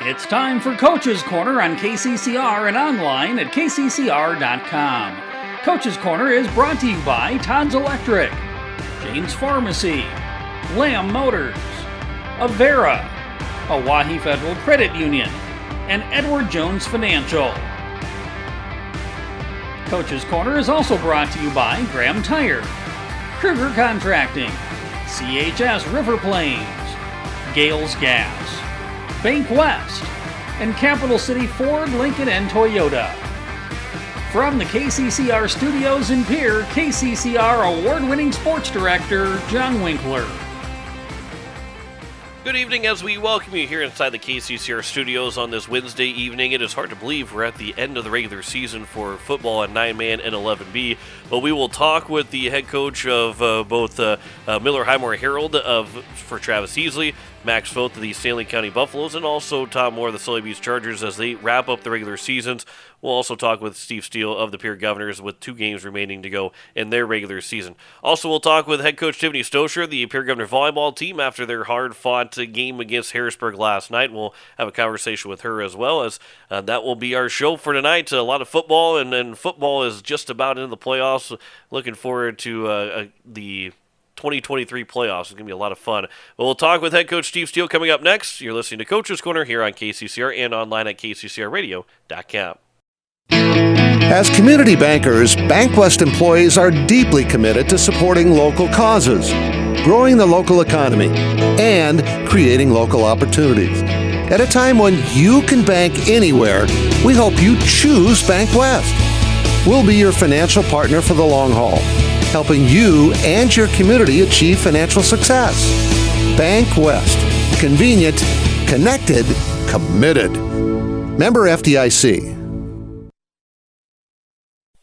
It's time for Coach's Corner on KCCR and online at kccr.com. Coach's Corner is brought to you by Todd's Electric, James Pharmacy, Lamb Motors, Avera, Hawaii Federal Credit Union, and Edward Jones Financial. Coach's Corner is also brought to you by Graham Tire, Kruger Contracting, CHS River Plains, Gales Gas, Bank West, and Capital City Ford, Lincoln, and Toyota. From the KCCR studios in Pierre, KCCR award-winning sports director John Winkler. Good evening as we welcome you here inside the KCCR studios on this Wednesday evening. It is hard to believe we're at the end of the regular season for football at 9-man and 11B, but we will talk with the head coach of both Miller Highmore Herald for Travis Easley, Max Foth of the Stanley County Buffaloes, and also Tom Moore of the Sully Beach Chargers as they wrap up the regular seasons. We'll also talk with Steve Steele of the Pierre Governors with 2 games remaining to go in their regular season. Also, we'll talk with head coach Tiffany Stosher, the Pierre Governor volleyball team, after their hard-fought game against Harrisburg last night. We'll have a conversation with her as well, as that will be our show for tonight. A lot of football, and football is just about into the playoffs. Looking forward to the 2023 playoffs. It's going to be a lot of fun. But we'll talk with head coach Steve Steele coming up next. You're listening to Coach's Corner here on KCCR and online at kccrradio.com. As community bankers, BankWest employees are deeply committed to supporting local causes, growing the local economy, and creating local opportunities. At a time when you can bank anywhere, we hope you choose BankWest. We'll be your financial partner for the long haul, helping you and your community achieve financial success. BankWest. Convenient, connected, committed. Member FDIC.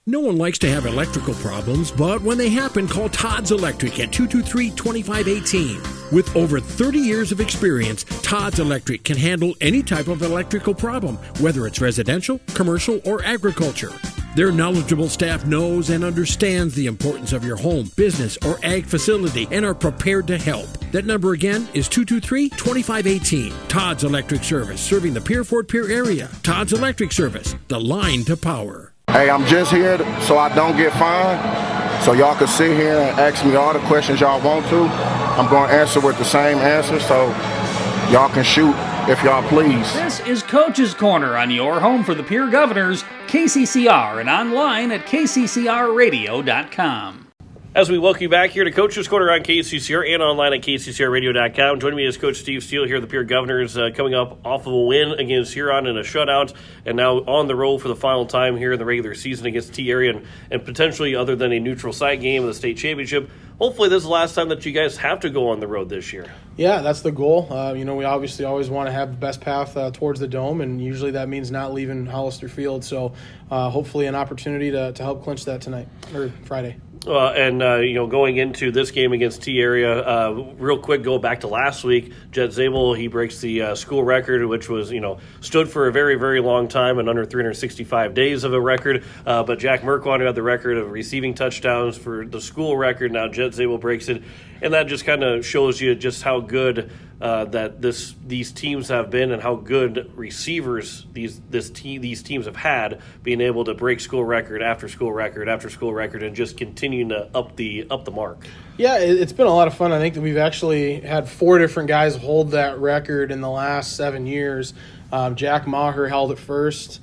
No one likes to have electrical problems, but when they happen, call Todd's Electric at 223-2518. With over 30 years of experience, Todd's Electric can handle any type of electrical problem, whether it's residential, commercial, or agriculture. Their knowledgeable staff knows and understands the importance of your home, business, or ag facility and are prepared to help. That number again is 223-2518. Todd's Electric Service, serving the Pierre-Fort Pierre area. Todd's Electric Service, the line to power. Hey, I'm just here so I don't get fined, so y'all can sit here and ask me all the questions y'all want to. I'm going to answer with the same answer, so y'all can shoot if y'all please. This is Coach's Corner on your home for the Pierre Governors, KCCR, and online at kccrradio.com. As we welcome you back here to Coach's Corner on KCCR and online at kccrradio.com. Joining me is Coach Steve Steele here, the Pierre Governors, coming up off of a win against Huron in a shutout, and now on the road for the final time here in the regular season against T-Area, and potentially, other than a neutral site game of the state championship, hopefully this is the last time that you guys have to go on the road this year. Yeah, that's the goal. We obviously always want to have the best path towards the Dome, and usually that means not leaving Hollister Field. So hopefully an opportunity to help clinch that tonight or Friday. Going into this game against T-Area, real quick, go back to last week. Jet Zabel, he breaks the school record, which was, stood for a very, very long time and under 365 days of a record. But Jack Merkwan, who had the record of receiving touchdowns for the school record, now Jet Zabel breaks it. And that just kind of shows you just how good that these teams have been and how good receivers these teams have had, being able to break school record after school record after school record and just continuing to up the mark. Yeah, it's been a lot of fun. I think that we've actually had 4 different guys hold that record in the last 7 years. Jack Maher held it first.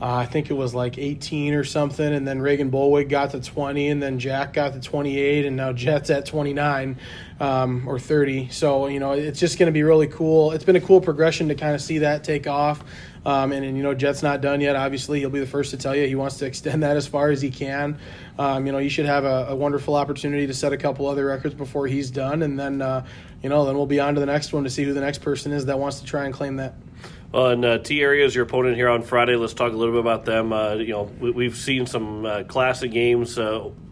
I think it was like 18 or something, and then Reagan Bolwig got to 20, and then Jack got to 28, and now Jet's at 29 or 30. So, it's just going to be really cool. It's been a cool progression to kind of see that take off. And Jet's not done yet. Obviously, he'll be the first to tell you he wants to extend that as far as he can. You should have a wonderful opportunity to set a couple other records before he's done, and then, then we'll be on to the next one to see who the next person is that wants to try and claim that. And T-Area is your opponent here on Friday. Let's talk a little bit about them. We've seen some classic games,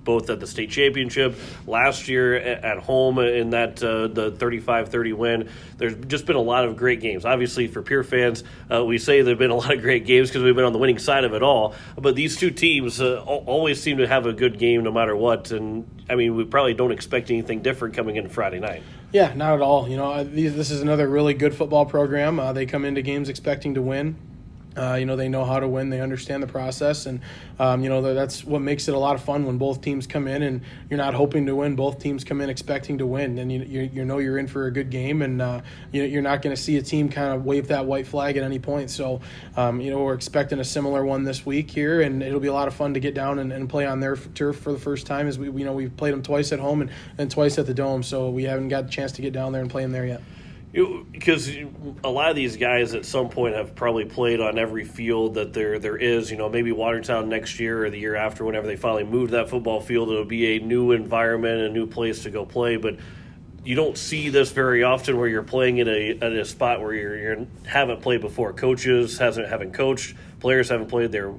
both at the state championship last year at home in that the 35-30 win. There's just been a lot of great games. Obviously, for Pierre fans, we say there have been a lot of great games because we've been on the winning side of it all. But these two teams always seem to have a good game no matter what. And, we probably don't expect anything different coming in Friday night. Yeah, not at all. This is another really good football program. They come into games expecting to win. They know how to win. They understand the process, and that's what makes it a lot of fun when both teams come in and you're not hoping to win. Both teams come in expecting to win, and you know you're in for a good game, and you're not going to see a team kind of wave that white flag at any point. So, we're expecting a similar one this week here, and it'll be a lot of fun to get down and play on their turf for the first time. As we've played them twice at home and twice at the Dome, so we haven't got a chance to get down there and play them there yet. Because a lot of these guys at some point have probably played on every field that there is. Maybe Watertown next year or the year after, whenever they finally move that football field, it'll be a new environment, a new place to go play. But you don't see this very often where you're playing in a spot where you haven't played before. Coaches haven't coached, players haven't played there.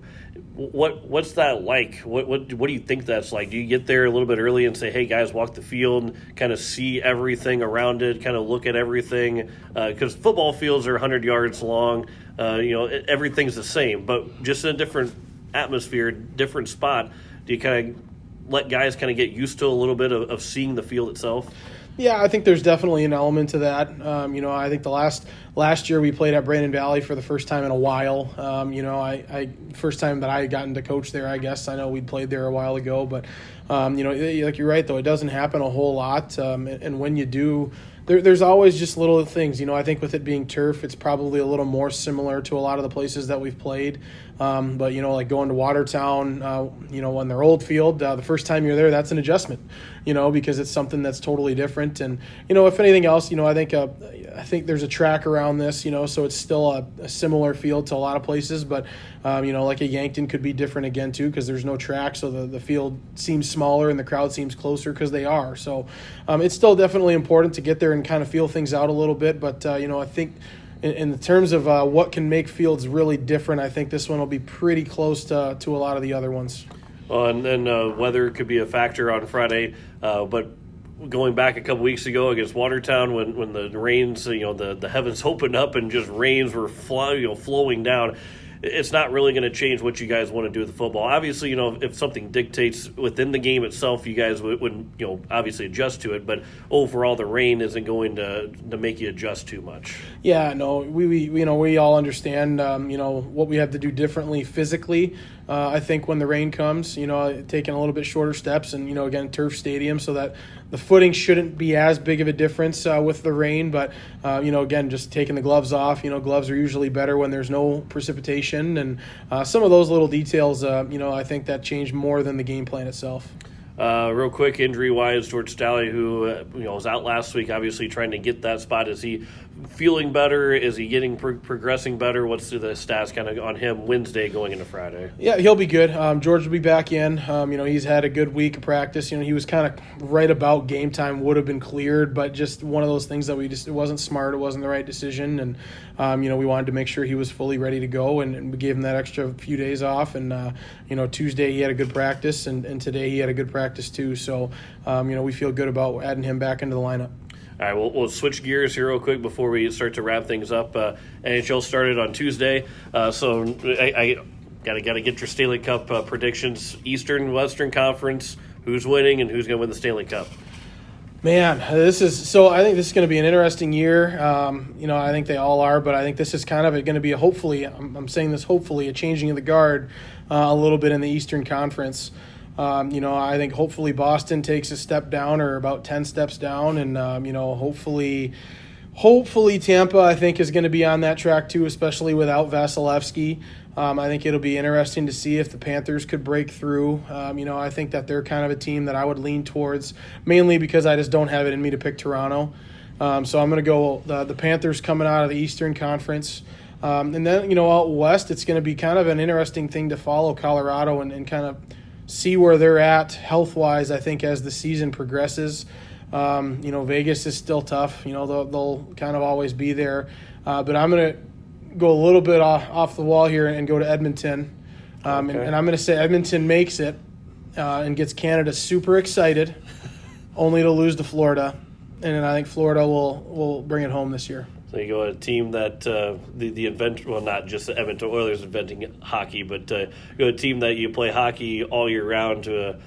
What's that like? What do you think that's like? Do you get there a little bit early and say, hey, guys, walk the field, kind of see everything around it, kind of look at everything? Because football fields are 100 yards long. Everything's the same, but just in a different atmosphere, different spot. Do you kind of let guys kind of get used to a little bit of seeing the field itself? Yeah, I think there's definitely an element to that. I think the last year we played at Brandon Valley for the first time in a while. I first time that I got into coach there, I guess. I know we'd played there a while ago, but like you're right though, it doesn't happen a whole lot. And when you do, there's always just little things. I think with it being turf, it's probably a little more similar to a lot of the places that we've played. But like going to Watertown, on their old field, the first time you're there, that's an adjustment, because it's something that's totally different. And, if anything else, I think there's a track around this, so it's still a similar field to a lot of places. But, like a Yankton could be different again, too, because there's no track. So the field seems smaller and the crowd seems closer because they are. So it's still definitely important to get there and kind of feel things out a little bit. But, I think in the terms of what can make fields really different, I think this one will be pretty close to a lot of the other ones. And then weather could be a factor on Friday, but going back a couple weeks ago against Watertown, when the rains, the heavens opened up and just rains were flowing down. It's not really going to change what you guys want to do with the football. Obviously, if something dictates within the game itself, you guys would obviously adjust to it. But overall, the rain isn't going to make you adjust too much. Yeah, no, we all understand, what we have to do differently physically. I think when the rain comes, taking a little bit shorter steps and, again, turf stadium so that the footing shouldn't be as big of a difference with the rain. But, again, just taking the gloves off, gloves are usually better when there's no precipitation. And some of those little details, I think that change more than the game plan itself. Real quick, injury-wise, George Staley, who was out last week, obviously trying to get that spot. Is he feeling better? Is he getting progressing better? What's the stats kind of on him Wednesday going into Friday? Yeah, he'll be good. George will be back in. He's had a good week of practice. He was kind of right about game time, would have been cleared, but just one of those things that it wasn't smart. It wasn't the right decision. And, we wanted to make sure he was fully ready to go, and we gave him that extra few days off. And, Tuesday he had a good practice, and today he had a good practice too. So, we feel good about adding him back into the lineup. All right, we'll switch gears here real quick before we start to wrap things up. NHL started on Tuesday, so I got to get your Stanley Cup predictions. Eastern, Western Conference, who's winning and who's going to win the Stanley Cup? Man, I think this is going to be an interesting year. I think they all are, but I think this is kind of going to be hopefully, I'm saying this hopefully, a changing of the guard a little bit in the Eastern Conference. I think hopefully Boston takes a step down or about 10 steps down, and hopefully Tampa, I think, is going to be on that track too, especially without Vasilevsky. I think it'll be interesting to see if the Panthers could break through. I think that they're kind of a team that I would lean towards, mainly because I just don't have it in me to pick Toronto. So I'm going to go the Panthers coming out of the Eastern Conference. And then, out west, it's going to be kind of an interesting thing to follow Colorado and kind of see where they're at health-wise, I think, as the season progresses. Vegas is still tough. They'll kind of always be there. But I'm going to go a little bit off the wall here and go to Edmonton. Okay. And I'm going to say Edmonton makes it and gets Canada super excited, only to lose to Florida. And then I think Florida will bring it home this year. So you go a team that not just the Edmonton Oilers inventing hockey, but you go a team that you play hockey all year round to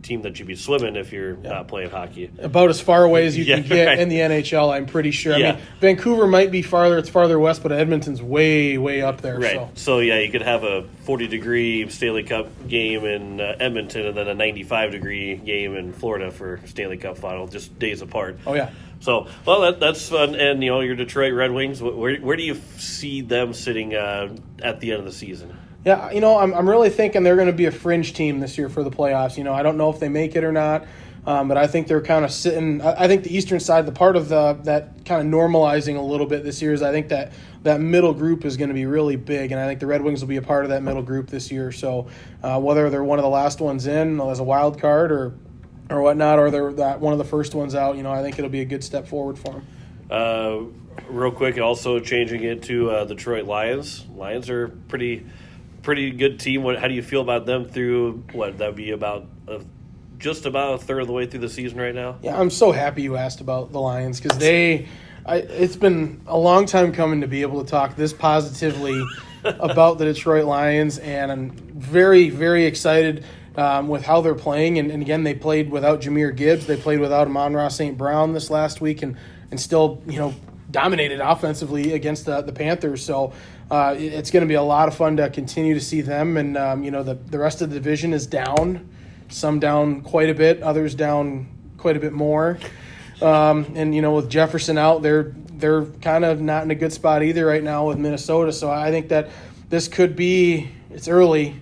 team that you'd be swimming if you're not playing hockey. About as far away as you can get right. in the NHL, I'm pretty sure. Yeah. I mean, Vancouver might be farther; it's farther west, but Edmonton's way, way up there. Right. So you could have a 40-degree Stanley Cup game in Edmonton and then a 95-degree game in Florida for Stanley Cup final, just days apart. Oh yeah. So, well, that's fun. And your Detroit Red Wings. Where do you see them sitting at the end of the season? Yeah, I'm really thinking they're going to be a fringe team this year for the playoffs. I don't know if they make it or not, but I think they're kind of sitting. I think the Eastern side, the part of that kind of normalizing a little bit this year is I think that middle group is going to be really big, and I think the Red Wings will be a part of that middle group this year. So whether they're one of the last ones in as a wild card or whatnot, or they're one of the first ones out, I think it'll be a good step forward for them. Real quick, also changing it to Detroit Lions. Lions are pretty good team. How do you feel about them through what that would be just about a third of the way through the season right now? Yeah, I'm so happy you asked about the Lions because it's been a long time coming to be able to talk this positively about the Detroit Lions, and I'm very, very excited with how they're playing. And again, they played without Jahmyr Gibbs. They played without Amon-Ra St. Brown this last week and still, dominated offensively against the Panthers. So it's going to be a lot of fun to continue to see them. And, the rest of the division is down. Some down quite a bit, others down quite a bit more. And with Jefferson out, they're kind of not in a good spot either right now with Minnesota. So I think that this could be, it's early,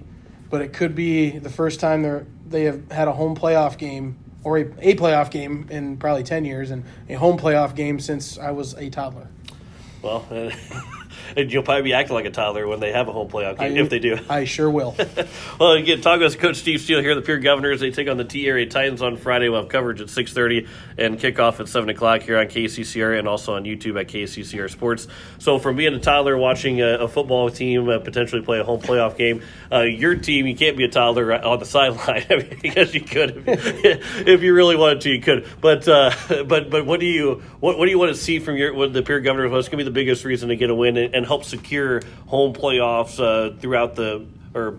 but it could be the first time they have had a home playoff game or a playoff game in probably 10 years and a home playoff game since I was a toddler. Well, and you'll probably be acting like a toddler when they have a home playoff game, if they do. I sure will. Well, again, talking with Coach Steve Steele here, the Pierre Governors. They take on the T-Area Titans on Friday. We'll have coverage at 6:30 and kickoff at 7 o'clock here on KCCR and also on YouTube at KCCR Sports. So from being a toddler watching a football team potentially play a home playoff game, your team, you can't be a toddler on the sideline. I mean, because you could. If you really wanted to, you could. But what do you want to see from the Pierre Governors? What's going to be the biggest reason to get a win and help secure home playoffs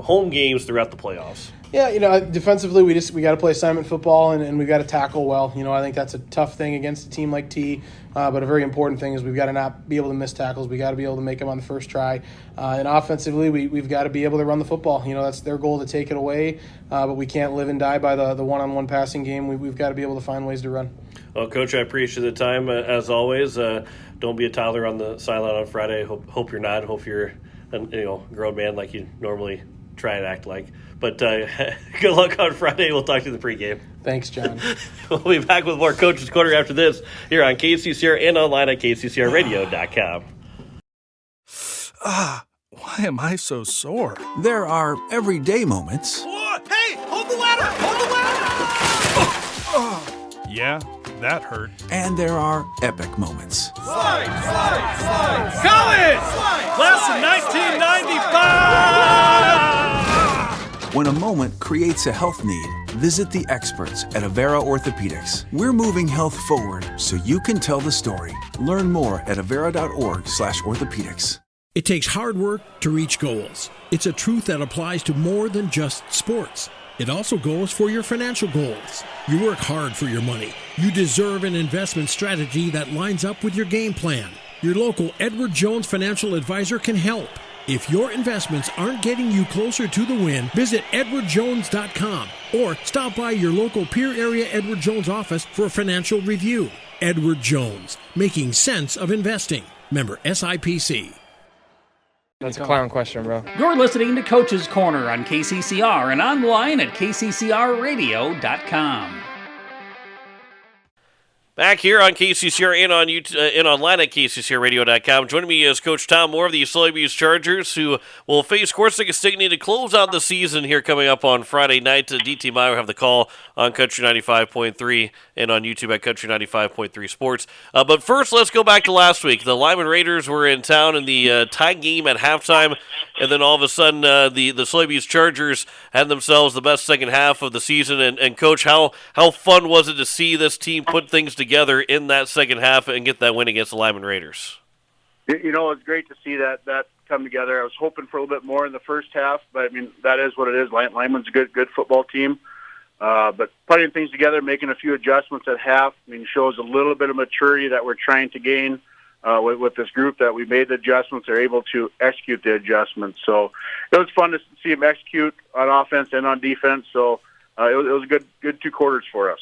home games throughout the playoffs? Yeah, defensively we got to play assignment football and we got to tackle well. I think that's a tough thing against a team like T, but a very important thing is we've got to not be able to miss tackles. We got to be able to make them on the first try, and offensively we've got to be able to run the football. That's their goal to take it away, but we can't live and die by the one-on-one passing game. We've got to be able to find ways to run. Well, Coach, I appreciate the time as always. Don't be a toddler on the sideline on Friday. Hope you're not. Hope you're a grown man like you normally try and act like. But good luck on Friday. We'll talk to you in the pregame. Thanks, John. We'll be back with more Coach's Corner after this here on KCCR and online at kccrradio.com. Why am I so sore? There are everyday moments. Hey, hold the ladder! Hold the ladder! Yeah, that hurt. And there are epic moments. Slide! College! Class of 1995! When a moment creates a health need, visit the experts at Avera Orthopedics. We're moving health forward so you can tell the story. Learn more at avera.org/orthopedics. It takes hard work to reach goals. It's a truth that applies to more than just sports. It also goes for your financial goals. You work hard for your money. You deserve an investment strategy that lines up with your game plan. Your local Edward Jones financial advisor can help. If your investments aren't getting you closer to the win, visit edwardjones.com or stop by your local Pierre Area Edward Jones office for a financial review. Edward Jones, making sense of investing. Member SIPC. That's a clown question, bro. You're listening to Coach's Corner on KCCR and online at kccrradio.com. Back here on KCCR and on YouTube, and online at kccrradio.com. Joining me is Coach Tom Moore of the Soybeans Chargers, who will face Corsica Stickney to close out the season here coming up on Friday night. DT Meyer will have the call on Country 95.3 and on YouTube at Country 95.3 Sports. But first, let's go back to last week. The Lyman Raiders were in town in the tie game at halftime, and then all of a sudden the Soybeans Chargers had themselves the best second half of the season. And Coach, how fun was it to see this team put things together in that second half and get that win against the Lyman Raiders? It's great to see that come together. I was hoping for a little bit more in the first half, but I mean, that is what it is. Lyman's a good football team. But putting things together, making a few adjustments at half, shows a little bit of maturity that we're trying to gain with this group, that we made the adjustments, they're able to execute the adjustments. So it was fun to see them execute on offense and on defense. So it was a good 2 quarters for us.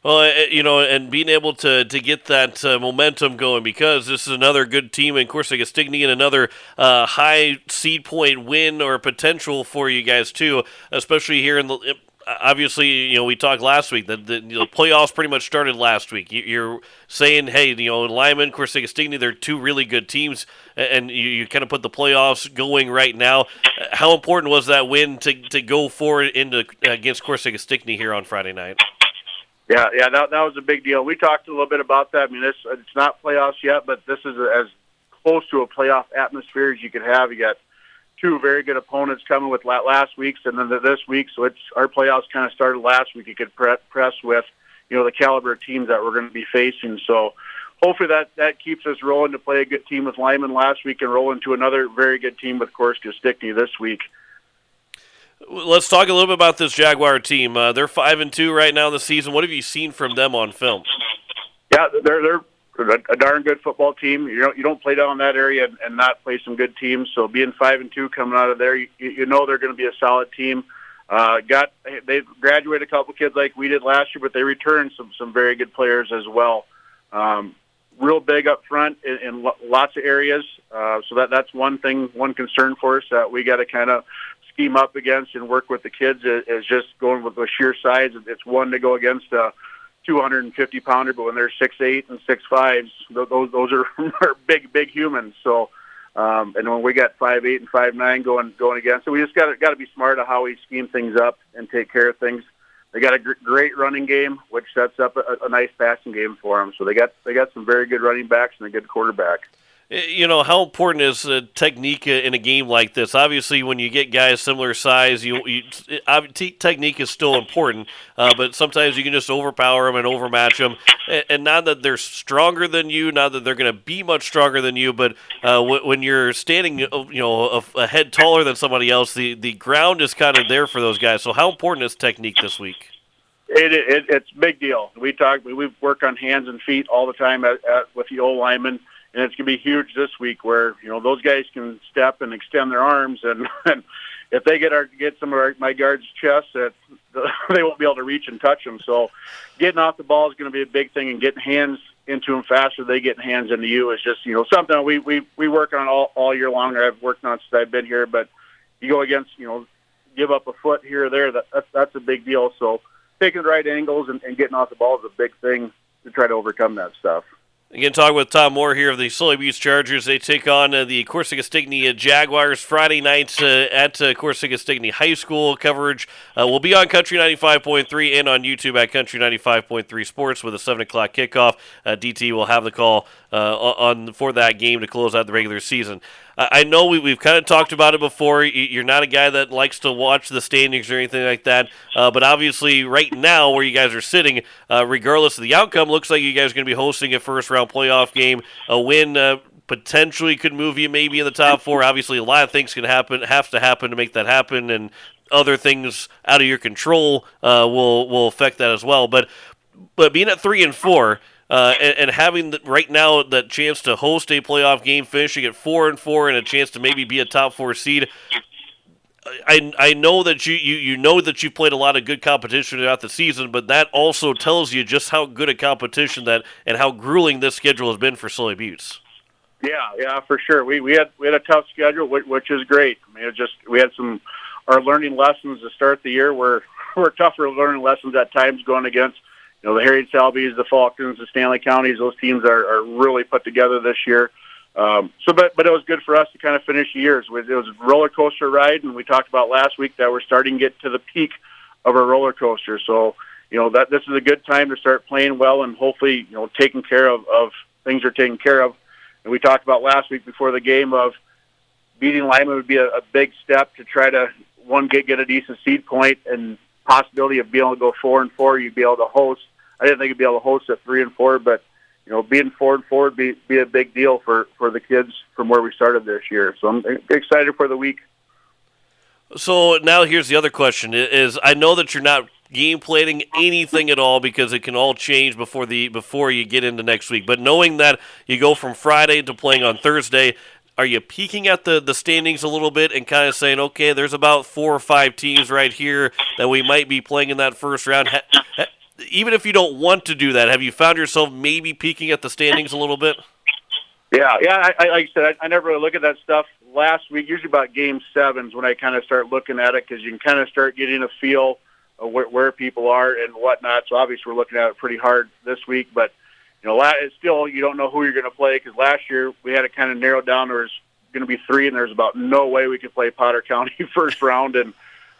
Well, and being able to get that momentum going, because this is another good team in Corsica-Stickney and another high seed point win or potential for you guys too, especially here in the. Obviously, we talked last week that the playoffs pretty much started last week. You're saying, hey, Lyman, Corsica-Stickney, they're 2 really good teams, and you kind of put the playoffs going right now. How important was that win to go forward against Corsica-Stickney here on Friday night? Yeah, that was a big deal. We talked a little bit about that. It's not playoffs yet, but this is as close to a playoff atmosphere as you could have. You got 2 very good opponents coming with last week's and then this week. So our playoffs kind of started last week. You could press with, the caliber of teams that we're going to be facing. So hopefully that keeps us rolling to play a good team with Lyman last week and roll into another very good team with Corsica-Stickney this week. Let's talk a little bit about this Jaguar team. They're 5-2 right now in the season. What have you seen from them on film? Yeah, they're a darn good football team. You don't play down in that area and not play some good teams. So being 5-2 coming out of there, you know they're going to be a solid team. They graduated a couple kids like we did last year, but they returned some very good players as well. Real big up front in lots of areas. So that's one concern for us that we got to kind of scheme up against and work with the kids is just going with the sheer size. It's one to go against 250-pounder, but when they're 6'8" and 6'5", those are big humans. So, and when we got 5'8" and 5'9" going against, so we just got to be smart of how we scheme things up and take care of things. They got a great running game, which sets up a nice passing game for them. So they got some very good running backs and a good quarterback. How important is technique in a game like this? Obviously, when you get guys similar size, technique is still important, but sometimes you can just overpower them and overmatch them. And not that they're stronger than you, not that they're going to be much stronger than you, but when you're standing, a head taller than somebody else, the ground is kind of there for those guys. So how important is technique this week? It's a big deal. We work on hands and feet all the time with the old linemen. And it's going to be huge this week where, those guys can step and extend their arms. And if they get some of my guards' chests, they won't be able to reach and touch them. So getting off the ball is going to be a big thing, and getting hands into them faster, they get hands into you is just, something we work on all year long. I've worked on since I've been here. But you go against, give up a foot here or there, that's a big deal. So taking the right angles and getting off the ball is a big thing to try to overcome that stuff. Again, talking with Tom Moore here of the Sully Buttes Chargers. They take on the Corsica-Stickney Jaguars Friday nights at Corsica-Stickney High School. Coverage will be on Country 95.3 and on YouTube at Country 95.3 Sports with a 7 o'clock kickoff. DT will have the call for that game to close out the regular season. I know we've kind of talked about it before. You're not a guy that likes to watch the standings or anything like that, but obviously right now where you guys are sitting, regardless of the outcome, looks like you guys are going to be hosting a first-round playoff game. A win potentially could move you maybe in the top 4. Obviously, a lot of things have to happen to make that happen, and other things out of your control will affect that as well. But being at 3-4, and having right now that chance to host a playoff game, finishing at 4-4, and a chance to maybe be a top 4 seed, I know that you know that you've played a lot of good competition throughout the season, but that also tells you just how good a competition and how grueling this schedule has been for Sully Buttes. Yeah, for sure. We had a tough schedule, which is great. We had our learning lessons to start the year were tougher learning lessons at times going against. The Harriet Salvies, the Falcons, the Stanley Counties, those teams are really put together this year. But it was good for us to kind of finish the year. It was a roller coaster ride, and we talked about last week that we're starting to get to the peak of our roller coaster. So, that this is a good time to start playing well, and hopefully, taking care of things are taken care of. And we talked about last week before the game of beating Lyman would be a big step to try to, get a decent seed point and possibility of being able to go 4-4. You'd be able to host. I didn't think you'd be able to host at 3-4, but being 4-4 would be a big deal for the kids from where we started this year. So I'm excited for the week. So now here's the other question: is I know that you're not game planning anything at all because it can all change before you get into next week. But knowing that you go from Friday to playing on Thursday, are you peeking at the standings a little bit and kind of saying, okay, there's about 4 or 5 teams right here that we might be playing in that first round? Even if you don't want to do that, have you found yourself maybe peeking at the standings a little bit? Yeah. I like I said, I never really look at that stuff. Last week, usually about Game 7s when I kind of start looking at it because you can kind of start getting a feel of where people are and whatnot. So obviously we're looking at it pretty hard this week, but it's still you don't know who you're going to play because last year we had it kind of narrowed down. There was going to be 3, and there's about no way we could play Potter County first round, and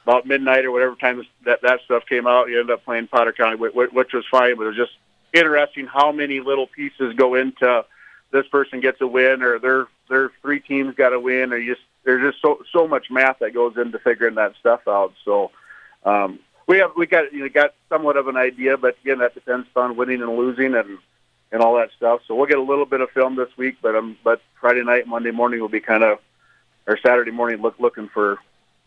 about midnight or whatever time that stuff came out, you ended up playing Potter County, which was fine, but it was just interesting how many little pieces go into this person gets a win or their 3 teams got a win, or there's just so much math that goes into figuring that stuff out. So we got somewhat of an idea, but again, that depends on winning and losing and all that stuff. So we'll get a little bit of film this week, but Friday night, Monday morning will be or Saturday morning looking for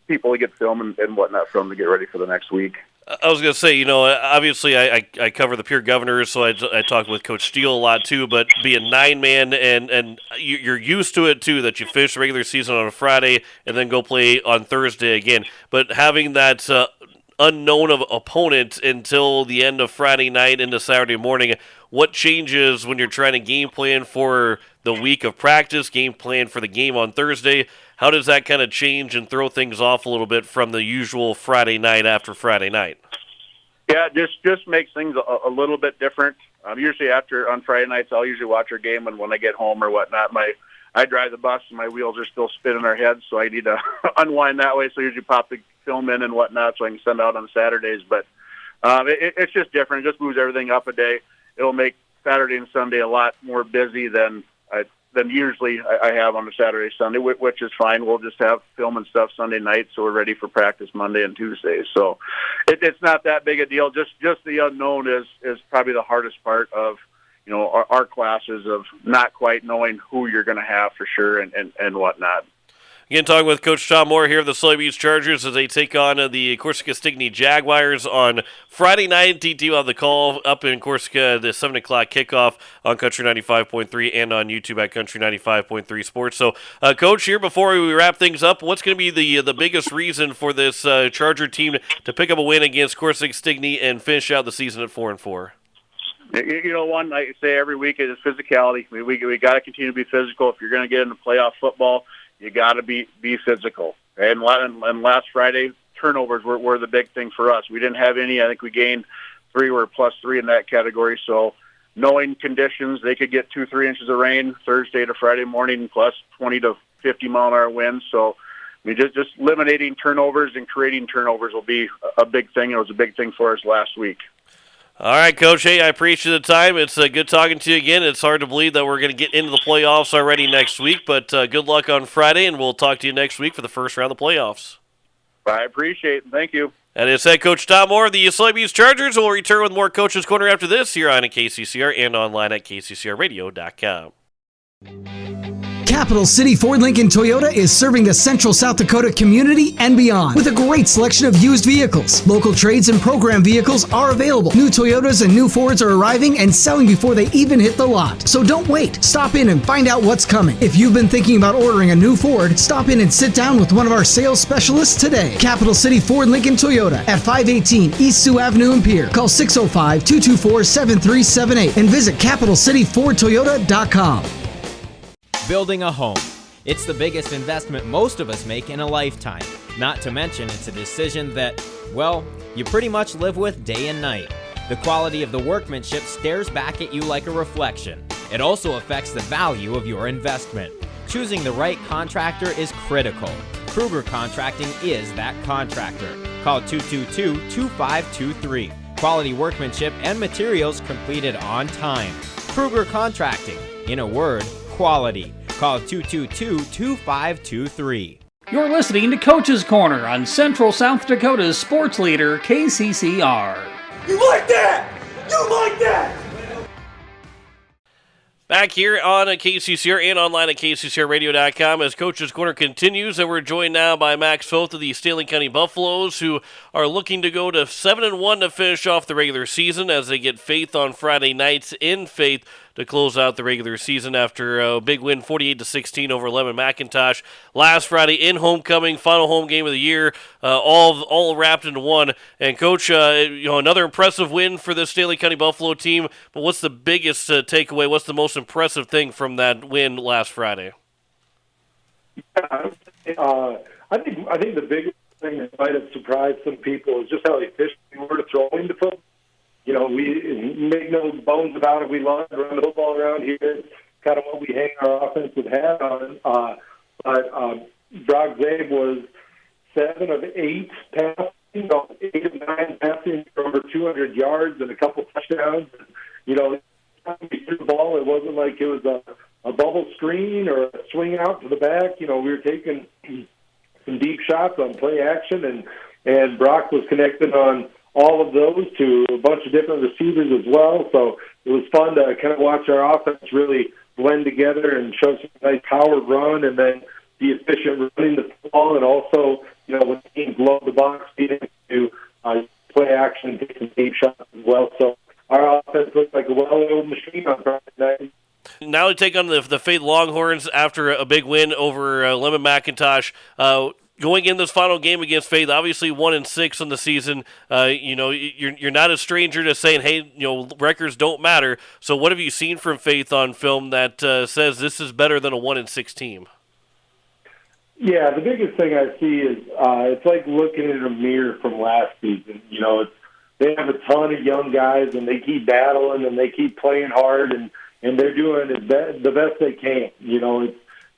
people to get film and whatnot from to get ready for the next week. I was going to say, obviously I cover the Pure Governors, so I talk with Coach Steele a lot too, but being 9-man and you're used to it too, that you finish the regular season on a Friday and then go play on Thursday again. But having that unknown of opponent until the end of Friday night into Saturday morning, what changes when you're trying to game plan for the week of practice, game plan for the game on Thursday? How does that kind of change and throw things off a little bit from the usual Friday night after Friday night? Yeah, just makes things a little bit different. Usually on Friday nights, I'll usually watch our game, and when I get home or whatnot, I drive the bus and my wheels are still spinning our heads, so I need to unwind that way. So I usually pop the film in and whatnot so I can send out on Saturdays. But it's just different. It just moves everything up a day. It'll make Saturday and Sunday a lot more busy than usually I have on a Saturday, Sunday, which is fine. We'll just have film and stuff Sunday night, so we're ready for practice Monday and Tuesday. So it's not that big a deal. Just the unknown is probably the hardest part of our classes, of not quite knowing who you're going to have for sure and whatnot. Again, talking with Coach Tom Moore here of the Soy Beach Chargers as they take on the Corsica-Stigney Jaguars on Friday night. TT will have the call up in Corsica, the 7 o'clock kickoff on Country 95.3 and on YouTube at Country 95.3 Sports. So, Coach, here before we wrap things up, what's going to be the biggest reason for this Charger team to pick up a win against Corsica-Stigney and finish out the season at 4-4? One, I say every week, is physicality. We got to continue to be physical. If you're going to get into playoff football, you got to be physical. And last Friday, turnovers were the big thing for us. We didn't have any. I think we gained 3 or +3 in that category. So knowing conditions, they could get 2-3 inches of rain Thursday to Friday morning, plus 20 to 50 mile an hour winds. So just eliminating turnovers and creating turnovers will be a big thing. It was a big thing for us last week. All right, Coach. Hey, I appreciate the time. It's good talking to you again. It's hard to believe that we're going to get into the playoffs already next week, but good luck on Friday, and we'll talk to you next week for the first round of the playoffs. I appreciate it. Thank you. And it's head coach Tom Moore of the Soy Beach Chargers. We'll return with more Coach's Corner after this here on KCCR and online at kccrradio.com. Capital City Ford Lincoln Toyota is serving the central South Dakota community and beyond with a great selection of used vehicles. Local trades and program vehicles are available. New Toyotas and new Fords are arriving and selling before they even hit the lot. So don't wait. Stop in and find out what's coming. If you've been thinking about ordering a new Ford, stop in and sit down with one of our sales specialists today. Capital City Ford Lincoln Toyota at 518 East Sioux Avenue in Pierre. Call 605-224-7378 and visit CapitalCityFordToyota.com. Building a home. It's the biggest investment most of us make in a lifetime. Not to mention, it's a decision that, well, you pretty much live with day and night. The quality of the workmanship stares back at you like a reflection. It also affects the value of your investment. Choosing the right contractor is critical. Kruger Contracting is that contractor. Call 222-2523. Quality workmanship and materials completed on time. Kruger Contracting. In a word, quality. Call 222-2523. You're listening to Coach's Corner on Central South Dakota's sports leader, KCCR. You like that? You like that? Back here on KCCR and online at KCCRradio.com as Coach's Corner continues, and we're joined now by Max Foth of the Stanley County Buffaloes, who are looking to go to 7-1 to finish off the regular season as they get Faith on Friday nights in Faith to close out the regular season after a big win 48-16 over Lemon McIntosh last Friday in homecoming, final home game of the year, all wrapped into one. And Coach, another impressive win for the Stanley County Buffalo team. But what's the biggest takeaway? What's the most impressive thing from that win last Friday? I think the biggest thing that might have surprised some people is just how efficient we were to throwing the football. We make no bones about it. We love to run the football around here. It's kind of what we hang our offensive hat on. But Brock Zabe was 7 of 8 passing, 8 of 9 passing for over 200 yards and a couple touchdowns. We threw the ball. It wasn't like it was a bubble screen or a swing out to the back. We were taking some deep shots on play action, and Brock was connected on all of those to a bunch of different receivers as well. So it was fun to kind of watch our offense really blend together and show some nice power run and then be efficient running the ball, and also, when the team glove the box, being able to play action and take some deep shots as well. So our offense looked like a well-oiled machine on Friday night. Now we take on the Faith Longhorns after a big win over Lemon McIntosh. Going in this final game against Faith, obviously 1-6 on the season, you're not a stranger to saying, hey, records don't matter. So what have you seen from Faith on film that says this is better than a 1-6 team? Yeah, the biggest thing I see is it's like looking in a mirror from last season. They have a ton of young guys, and they keep battling, and they keep playing hard, and they're doing the best they can.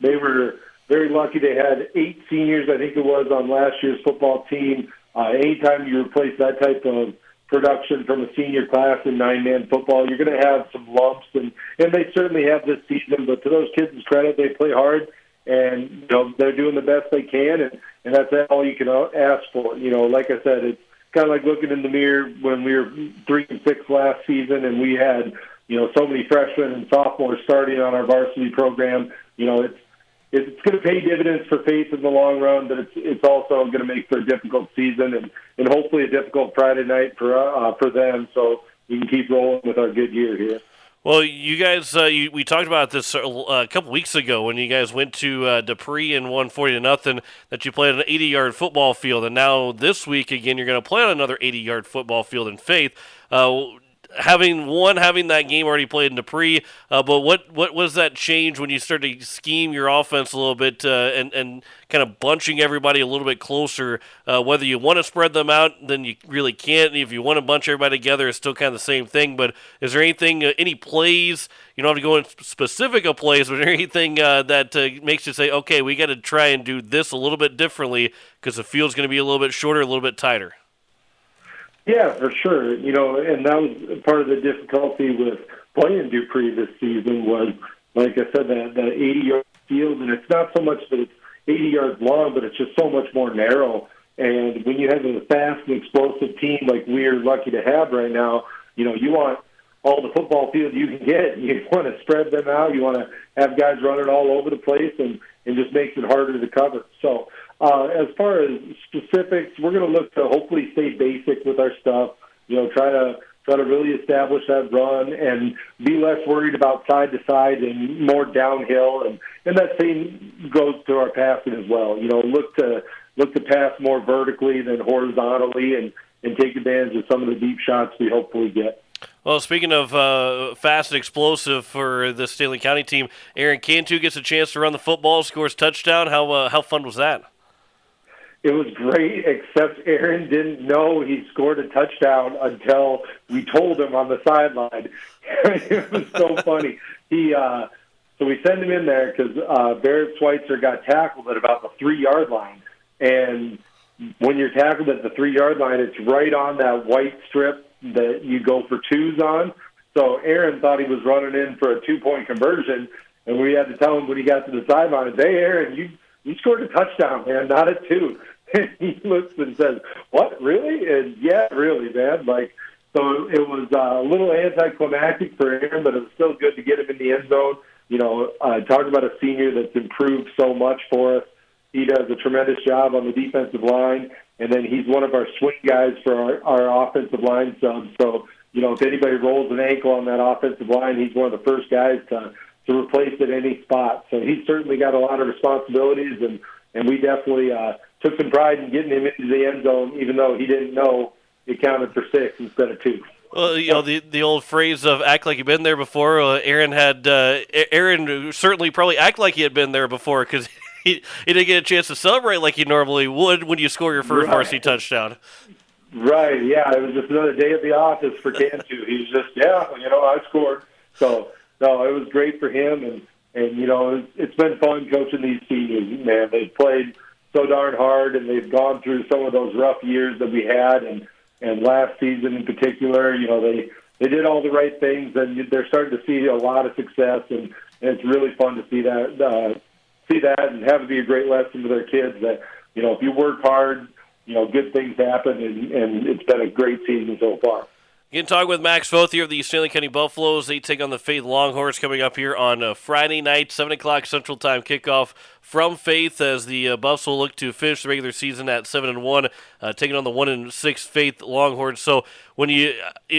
They were very lucky. They had 8 seniors, I think it was, on last year's football team. Anytime you replace that type of production from a senior class in 9-man football, you're going to have some lumps, and they certainly have this season. But to those kids' credit, they play hard, and they're doing the best they can, and that's all you can ask for. Like I said, it's kind of like looking in the mirror when we were 3-6 last season, and we had so many freshmen and sophomores starting on our varsity program. It's going to pay dividends for Faith in the long run, but it's also going to make for a difficult season and hopefully a difficult Friday night for them, so we can keep rolling with our good year here. Well, you guys, we talked about this a couple weeks ago when you guys went to Dupree and won 40-0, that you played on an 80-yard football field, and now this week again you're going to play on another 80-yard football field in Faith. Having that game already played in Dupree, but what was that change when you started to scheme your offense a little bit and kind of bunching everybody a little bit closer? Whether you want to spread them out, then you really can't. If you want to bunch everybody together, it's still kind of the same thing. But is there anything, any plays, you don't have to go in specific of plays, but is there anything that makes you say, okay, we got to try and do this a little bit differently because the field's going to be a little bit shorter, a little bit tighter? Yeah, for sure. And that was part of the difficulty with playing Dupree this season was, like I said, the 80-yard field, and it's not so much that it's 80 yards long, but it's just so much more narrow. And when you have a fast and explosive team like we're lucky to have right now, you want all the football field you can get. You want to spread them out. You want to have guys running all over the place, and just makes it harder to cover. So as far as specifics, we're going to look to hopefully stay basic with our stuff. Try to really establish that run and be less worried about side to side and more downhill. And that same goes to our passing as well. Look to pass more vertically than horizontally, and take advantage of some of the deep shots we hopefully get. Well, speaking of fast and explosive for the Stanley County team, Aaron Cantu gets a chance to run the football, scores touchdown. How fun was that? It was great, except Aaron didn't know he scored a touchdown until we told him on the sideline. It was so funny. So we send him in there because Barrett Schweitzer got tackled at about the 3-yard line. And when you're tackled at the 3-yard line, it's right on that white strip that you go for twos on. So Aaron thought he was running in for a 2-point conversion, and we had to tell him when he got to the sideline, hey, Aaron, you scored a touchdown, man, not a 2. And he looks and says, what, really? And yeah, really, man. Like, So it was a little anticlimactic for Aaron, but it was still good to get him in the end zone. Talking about a senior that's improved so much for us. He does a tremendous job on the defensive line, and then he's one of our swing guys for our offensive line subs. So, if anybody rolls an ankle on that offensive line, he's one of the first guys to replace at any spot. So he's certainly got a lot of responsibilities, and we definitely took some pride in getting him into the end zone, even though he didn't know it counted for 6 instead of 2. Well, the old phrase of "act like you've been there before." Aaron certainly probably act like he had been there before, because he didn't get a chance to celebrate like he normally would when you score your first varsity touchdown. Right, yeah, it was just another day at the office for Cantu. He's just, I scored. So, no, it was great for him, and it's been fun coaching these seniors. Man, they've played so darn hard, and they've gone through some of those rough years that we had, and last season in particular, they did all the right things, and they're starting to see a lot of success, and it's really fun to see that and have it be a great lesson to their kids that, if you work hard, good things happen, and it's been a great season so far. You can talk with Max Fothier of the Stanley County Buffaloes. They take on the Faith Longhorns coming up here on Friday night, 7 o'clock Central Time kickoff from Faith, as the Buffs will look to finish the regular season at 7-1, taking on the 1-6 Faith Longhorns. So when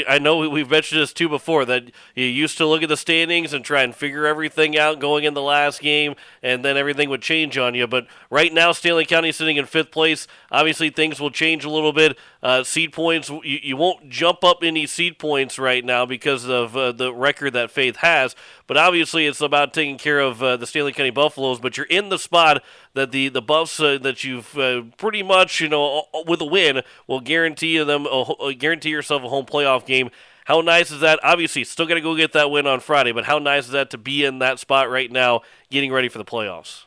I know we've mentioned this too before, that you used to look at the standings and try and figure everything out going in the last game, and then everything would change on you. But right now, Stanley County is sitting in 5th place. Obviously, things will change a little bit. Seed points, you won't jump up any seed points right now because of the record that Faith has. But obviously, it's about taking care of the Stanley County Buffaloes. But you're in the spot that the Buffs that you've pretty much, with a win, will guarantee yourself a home playoff game. How nice is that? Obviously, still got to go get that win on Friday, but how nice is that to be in that spot right now, getting ready for the playoffs?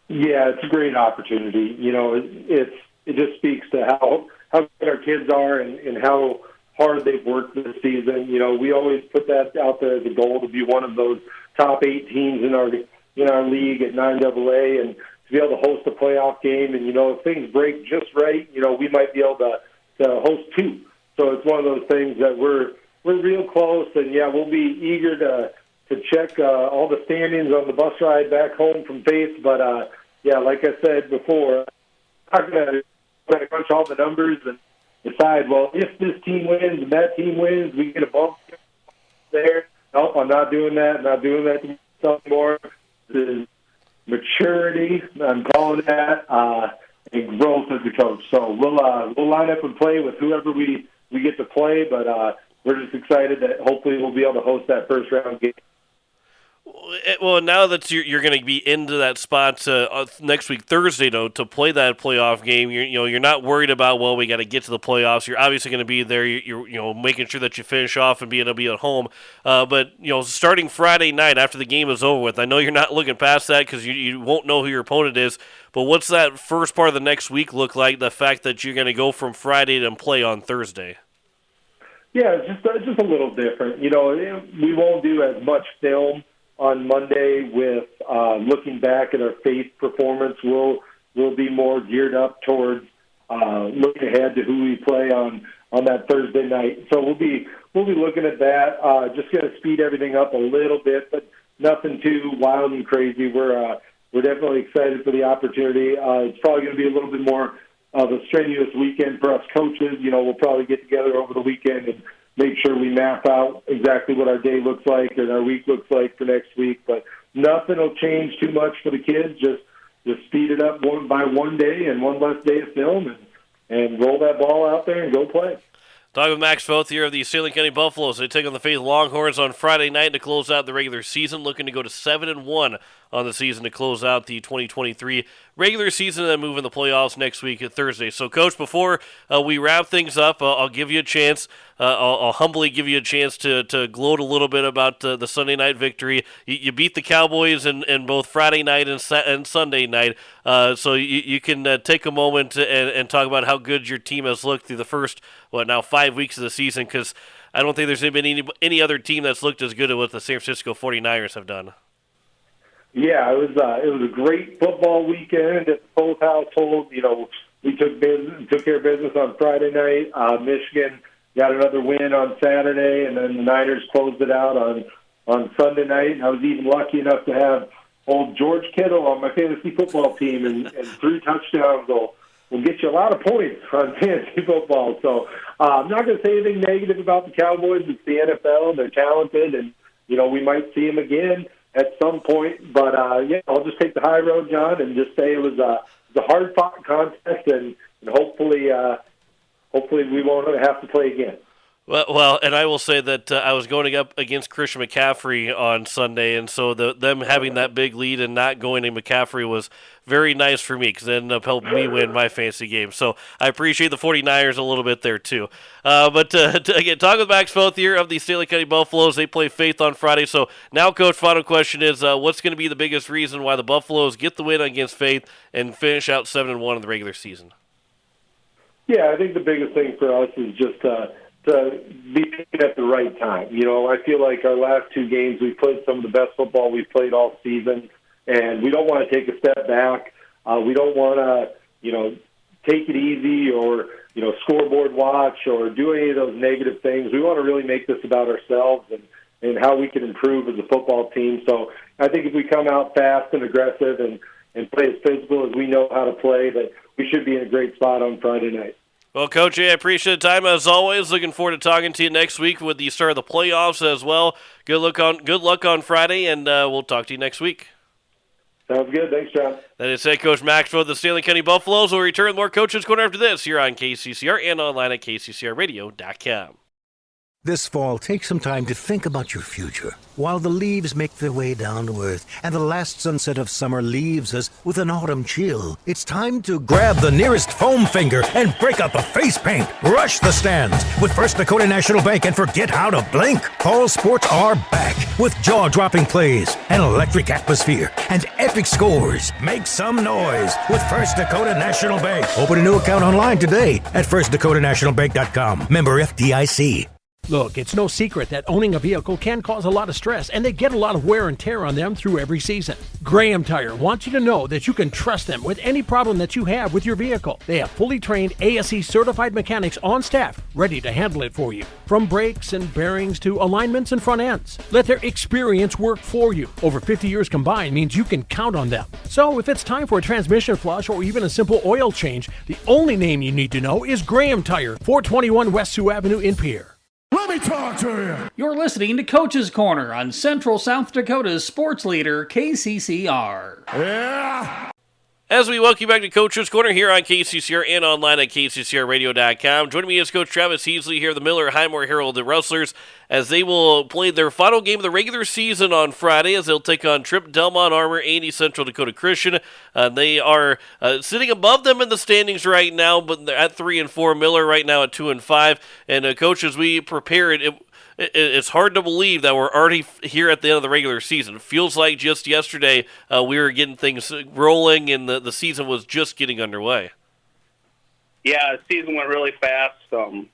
Yeah, it's a great opportunity. It just speaks to how good our kids are and how hard they've worked this season. We always put that out there as a goal to be one of those top 8 teams in our league at 9AA, and to be able to host a playoff game. And if things break just right, we might be able to host 2. So it's one of those things that we're real close, and we'll be eager to check all the standings on the bus ride back home from Faith. But like I said before, I'm going to crunch all the numbers and decide, well, if this team wins and that team wins, we get a bump there. Nope, I'm not doing that. Not doing that to myself anymore. This is maturity, I'm calling that, and growth as a coach. So we'll line up and play with whoever we get to play, but we're just excited that hopefully we'll be able to host that first round game. Well, now that you're going to be into that spot next week Thursday, though, to play that playoff game, you're not worried about, well, we got to get to the playoffs. You're obviously going to be there. You're making sure that you finish off and being able to be at home. But starting Friday night after the game is over with, I know you're not looking past that because you won't know who your opponent is. But what's that first part of the next week look like? The fact that you're going to go from Friday to play on Thursday. Yeah, it's just a little different. We won't do as much film on Monday with looking back at our Faith performance. We'll be more geared up towards looking ahead to who we play on that Thursday night. So we'll be looking at that. Just going to speed everything up a little bit, but nothing too wild and crazy. We're definitely excited for the opportunity. It's probably going to be a little bit more of a strenuous weekend for us coaches. We'll probably get together over the weekend and make sure we map out exactly what our day looks like and our week looks like for next week. But nothing will change too much for the kids. Just speed it up one by one day and one less day of film and roll that ball out there and go play. Talking with Max Fothier of the Stanley County Buffaloes. They take on the Faith Longhorns on Friday night to close out the regular season, looking to go to 7-1 on the season to close out the 2023 regular season and then move in the playoffs next week at Thursday. So, Coach, before we wrap things up, I'll give you a chance. I'll humbly give you a chance to gloat a little bit about the Sunday night victory. You beat the Cowboys in both Friday night and Sunday night. So you can take a moment and talk about how good your team has looked through the first, 5 weeks of the season, because I don't think there's been any other team that's looked as good as what the San Francisco 49ers have done. Yeah, it was a great football weekend at both households. We took care of business on Friday night. Michigan, got another win on Saturday, and then the Niners closed it out on Sunday night. I was even lucky enough to have old George Kittle on my fantasy football team, and 3 touchdowns will get you a lot of points on fantasy football. So I'm not going to say anything negative about the Cowboys. It's the NFL. They're talented, and, we might see them again at some point. But, I'll just take the high road, John, and just say it was a hard-fought contest, and hopefully we won't have to play again. Well, and I will say that I was going up against Christian McCaffrey on Sunday, and so them having that big lead and not going to McCaffrey was very nice for me because it ended up helping me win my fantasy game. So I appreciate the 49ers a little bit there, too. But again, talk with Max Foth here of the Stanley County Buffaloes. They play Faith on Friday. So now, Coach, final question is, what's going to be the biggest reason why the Buffaloes get the win against Faith and finish out 7-1 in the regular season? Yeah, I think the biggest thing for us is just to be picking at the right time. I feel like our last 2 games, we've played some of the best football we've played all season, and we don't want to take a step back. We don't want to, take it easy or, scoreboard watch or do any of those negative things. We want to really make this about ourselves and how we can improve as a football team. So I think if we come out fast and aggressive and play as physical as we know how to play, that we should be in a great spot on Friday night. Well, Coach, I appreciate the time as always. Looking forward to talking to you next week with the start of the playoffs as well. Good luck on Friday, and we'll talk to you next week. Sounds good. Thanks, John. That is head coach Max Foth of the Stanley County Buffaloes. We'll return with more Coaches Corner after this here on KCCR and online at kccrradio.com. This fall, take some time to think about your future while the leaves make their way down to earth and the last sunset of summer leaves us with an autumn chill. It's time to grab the nearest foam finger and break out the face paint. Rush the stands with First Dakota National Bank and forget how to blink. Fall sports are back with jaw-dropping plays, an electric atmosphere, and epic scores. Make some noise with First Dakota National Bank. Open a new account online today at firstdakotaNationalBank.com. Member FDIC. Look, it's no secret that owning a vehicle can cause a lot of stress, and they get a lot of wear and tear on them through every season. Graham Tire wants you to know that you can trust them with any problem that you have with your vehicle. They have fully trained ASE certified mechanics on staff, ready to handle it for you. From brakes and bearings to alignments and front ends. Let their experience work for you. Over 50 years combined means you can count on them. So if it's time for a transmission flush or even a simple oil change, the only name you need to know is Graham Tire, 421 West Sioux Avenue in Pierre. Let me talk to you. You're listening to Coach's Corner on Central South Dakota's sports leader, KCCR. Yeah. As we welcome you back to Coach's Corner here on KCCR and online at kccrradio.com. Joining me is Coach Travis Heasley here, the Miller Highmore Herald Rustlers, as they will play their final game of the regular season on Friday as they'll take on Trip Delmont Armor and Central Dakota Christian. They are sitting above them in the standings right now, but they're at 3-4. Miller right now at 2-5. And Coach, as we prepare it's hard to believe that we're already here at the end of the regular season. It feels like just yesterday we were getting things rolling and the season was just getting underway. Yeah, the season went really fast, and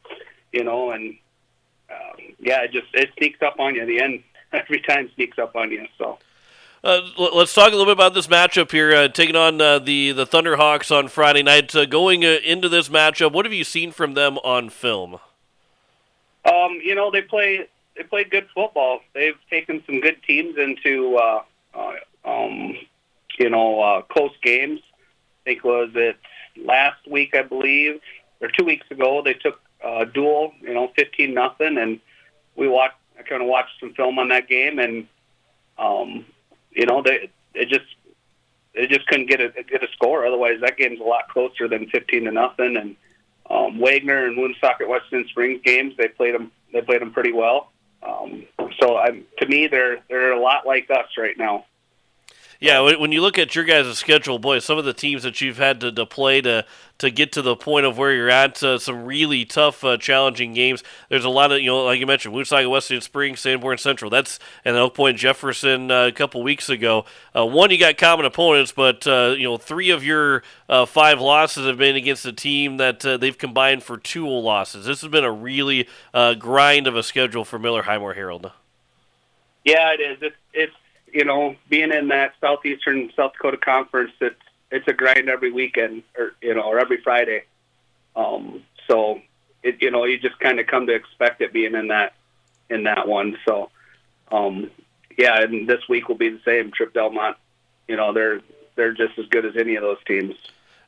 it sneaks up on you. The end every time sneaks up on you. So let's talk a little bit about this matchup here, taking on the Thunderhawks on Friday night. Going into this matchup, what have you seen from them on film? They play good football. They've taken some good teams into, close games. I think it last week, I believe, or 2 weeks ago, they took Dual, 15-0, and I kind of watched some film on that game, and they just couldn't get a score. Otherwise, that game's a lot closer than 15-0, and. Wagner and Woonsocket Western Springs games, they played them pretty well. To me, they're a lot like us right now. Yeah, when you look at your guys' schedule, boy, some of the teams that you've had to play to get to the point of where you're at, some really tough, challenging games. There's a lot of, like you mentioned, Woonsocket Western Springs, Sanborn Central. That's and Oak Point Jefferson a couple weeks ago. One, you got common opponents, but 3 of your 5 losses have been against a team that they've combined for 2 losses. This has been a really grind of a schedule for Miller Highmore Herald. Yeah, it is. It's being in that Southeastern South Dakota Conference, it's a grind every weekend or every Friday. you just kind of come to expect it being in that one. So, and this week will be the same. Trip Delmont, they're just as good as any of those teams.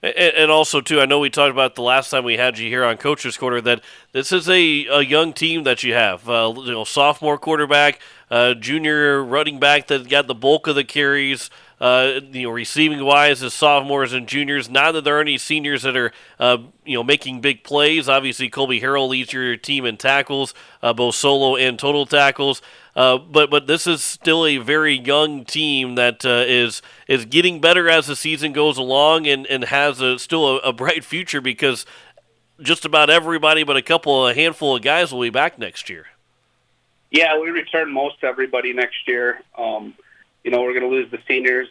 And also, too, I know we talked about the last time we had you here on Coach's Corner that this is a young team that you have. Sophomore quarterback, junior running back that got the bulk of the carries. Receiving-wise as sophomores and juniors. Not that there are any seniors that are, making big plays. Obviously, Colby Harrell leads your team in tackles, both solo and total tackles. But this is still a very young team that is getting better as the season goes along and has still a bright future because just about everybody but a handful of guys will be back next year. Yeah, we return most everybody next year. We're going to lose the seniors.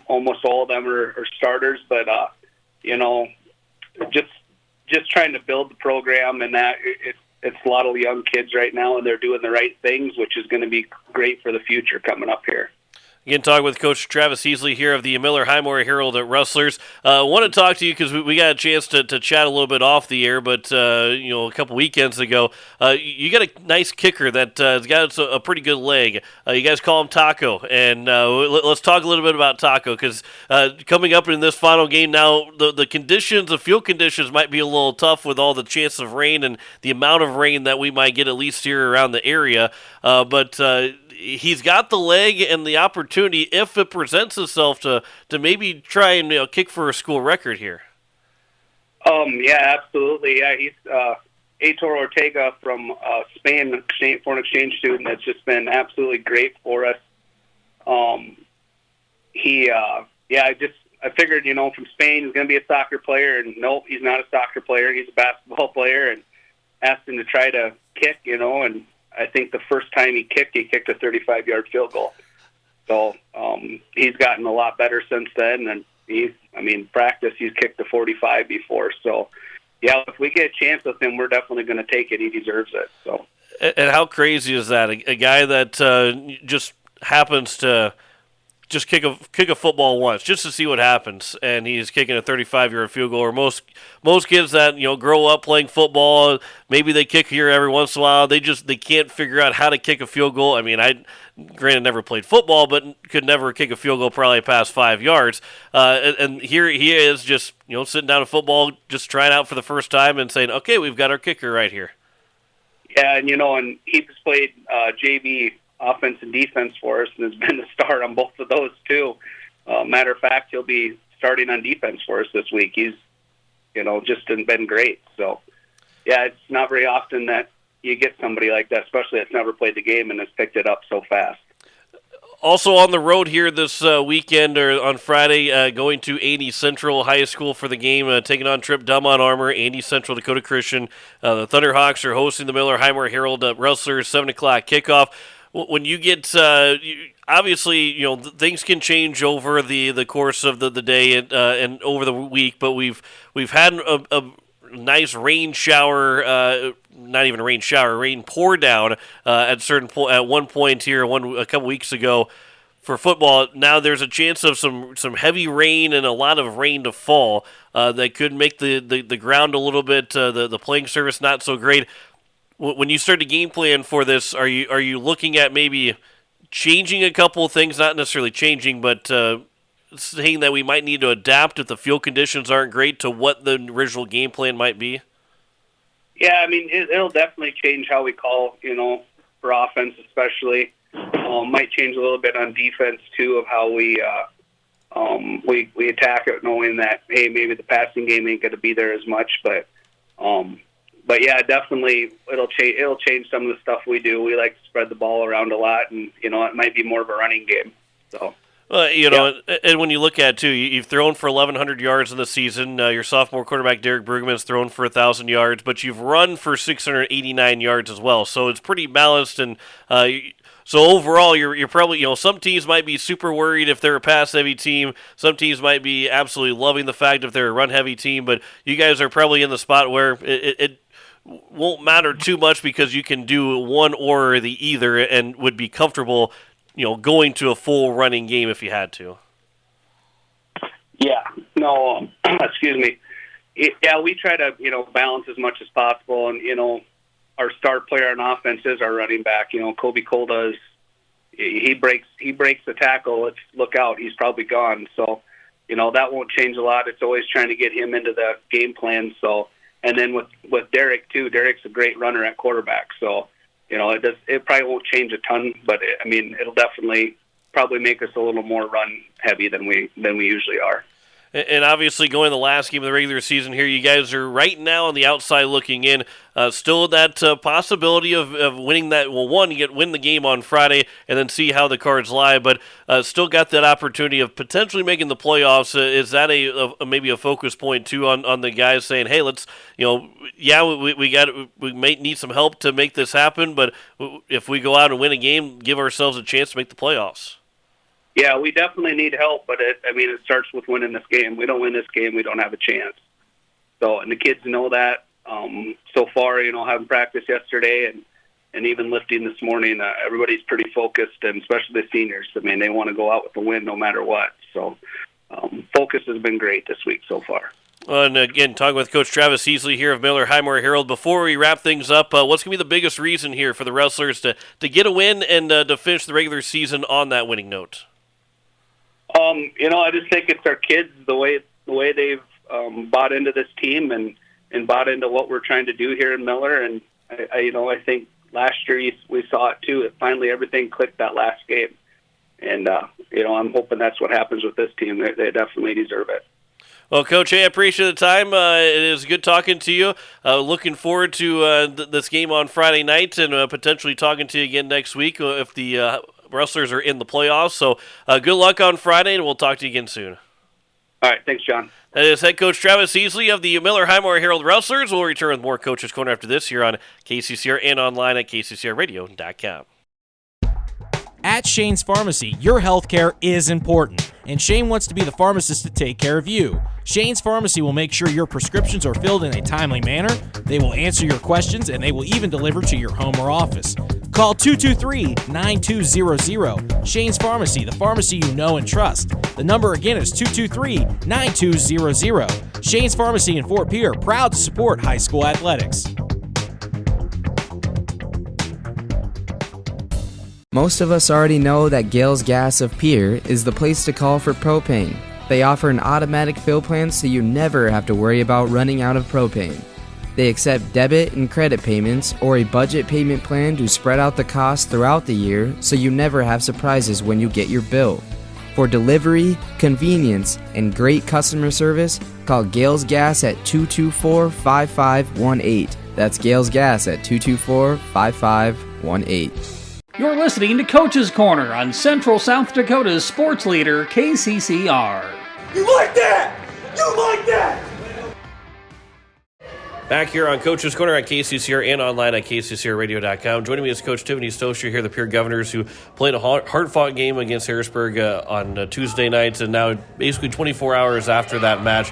Almost all of them are starters, but just trying to build the program, and that it's a lot of young kids right now, and they're doing the right things, which is going to be great for the future coming up here. Again, talking with Coach Travis Heasley here of the Miller Highmore Herald at Rustlers. I want to talk to you because we got a chance to chat a little bit off the air, but a couple weekends ago, you got a nice kicker that has got a pretty good leg. You guys call him Taco, and let's talk a little bit about Taco because coming up in this final game now, the field conditions might be a little tough with all the chance of rain and the amount of rain that we might get at least here around the area, but he's got the leg and the opportunity, if it presents itself, to maybe try and kick for a school record here. Yeah, absolutely. Yeah, he's Aitor Ortega from Spain, foreign exchange student. That's just been absolutely great for us. I figured, from Spain, he's going to be a soccer player, and nope, he's not a soccer player. He's a basketball player, and asked him to try to kick, and I think the first time he kicked a 35-yard field goal. So he's gotten a lot better since then, and practice, he's kicked a 45 before. So, yeah, if we get a chance with him, we're definitely going to take it. He deserves it. So. And how crazy is that? A guy that just happens to just kick a football once just to see what happens, and he's kicking a 35-yard field goal. Or most kids that grow up playing football, maybe they kick here every once in a while. They can't figure out how to kick a field goal. I mean, I granted never played football, but could never kick a field goal probably past 5 yards. And here he is, just sitting down at football, just trying out for the first time and saying, "Okay, we've got our kicker right here." Yeah, and he's played JV offense and defense for us, and has been the star on both of those too. Matter of fact, he'll be starting on defense for us this week. He's, just been great. So, yeah, it's not very often that you get somebody like that, especially that's never played the game and has picked it up so fast. Also on the road here this weekend, or on Friday, going to Andy Central High School for the game, taking on Trip Delmont Armor, Andy Central Dakota Christian. The Thunderhawks are hosting the Miller Highmore Herald Rustlers, 7 o'clock kickoff. When you get, obviously, things can change over the course of the day and over the week, but we've had a nice rain shower, not even a rain shower, rain pour down at one point here a couple weeks ago for football. Now there's a chance of some heavy rain and a lot of rain to fall that could make the ground a little bit, the playing surface not so great. When you start to game plan for this, are you looking at maybe changing a couple of things, not necessarily changing, but saying that we might need to adapt if the field conditions aren't great to what the original game plan might be? Yeah, it'll definitely change how we call, for offense especially. Might change a little bit on defense too, of how we attack it, knowing that, hey, maybe the passing game ain't going to be there as much, but yeah, definitely it'll change some of the stuff we do. We like to spread the ball around a lot, and it might be more of a running game. So. And when you look at it, too, you've thrown for 1,100 yards in the season. Your sophomore quarterback, Derek Brueggemann's thrown for 1,000 yards, but you've run for 689 yards as well. So it's pretty balanced. And so overall, you're probably, some teams might be super worried if they're a pass-heavy team. Some teams might be absolutely loving the fact if they're a run-heavy team. But you guys are probably in the spot where it won't matter too much because you can do one or the either and would be comfortable going to a full running game if you had to. Yeah, no, excuse me. Yeah, we try to, balance as much as possible. And, our star player on offense is our running back. Kobe Cole does. He breaks the tackle. Let's look out. He's probably gone. So, that won't change a lot. It's always trying to get him into the game plan. So, and then with Derek too. Derek's a great runner at quarterback. So, it probably won't change a ton, but it'll definitely probably make us a little more run heavy than we usually are. And obviously, going to the last game of the regular season here, you guys are right now on the outside looking in. Still that possibility of winning that. Well, one, you win the game on Friday and then see how the cards lie. But still got that opportunity of potentially making the playoffs. Is that maybe a focus point too on the guys saying, hey, let's we may need some help to make this happen. But if we go out and win a game, give ourselves a chance to make the playoffs. Yeah, we definitely need help, but it starts with winning this game. We don't win this game, we don't have a chance. So, and the kids know that. So far, having practice yesterday and even lifting this morning, everybody's pretty focused, and especially the seniors. They want to go out with the win no matter what. So, focus has been great this week so far. And again, talking with Coach Travis Heasley here of Miller Highmore Herald. Before we wrap things up, what's going to be the biggest reason here for the Wrestlers to get a win and to finish the regular season on that winning note? I just think it's our kids, the way they've bought into this team and bought into what we're trying to do here in Miller. And I think last year we saw it too. Finally, everything clicked that last game. And I'm hoping that's what happens with this team. They definitely deserve it. Well, Coach, I appreciate the time. It is good talking to you. Looking forward to this game on Friday night and potentially talking to you again next week if the Wrestlers are in the playoffs. So good luck on Friday, and we'll talk to you again soon. All right. Thanks, John. That is head coach Travis Heasley of the Miller Highmore Herald Wrestlers. We'll return with more Coach's Corner after this here on KCCR and online at kccrradio.com. At Shane's Pharmacy, your health care is important, and Shane wants to be the pharmacist to take care of you. Shane's Pharmacy will make sure your prescriptions are filled in a timely manner, they will answer your questions, and they will even deliver to your home or office. Call 223-9200. Shane's Pharmacy, the pharmacy you know and trust. The number again is 223-9200. Shane's Pharmacy in Fort Pierre, proud to support high school athletics. Most of us already know that Gales Gas of Pierre is the place to call for propane. They offer an automatic fill plan so you never have to worry about running out of propane. They accept debit and credit payments or a budget payment plan to spread out the cost throughout the year so you never have surprises when you get your bill. For delivery, convenience, and great customer service, call Gales Gas at 224-5518. That's Gales Gas at 224-5518. You're listening to Coach's Corner on Central South Dakota's sports leader, KCCR. You like that? You like that? Back here on Coach's Corner at KCCR and online at kccrradio.com. Joining me is Coach Tiffany Stosher here, the Pierre Governors, who played a hard-fought game against Harrisburg on Tuesday night, and now basically 24 hours after that match,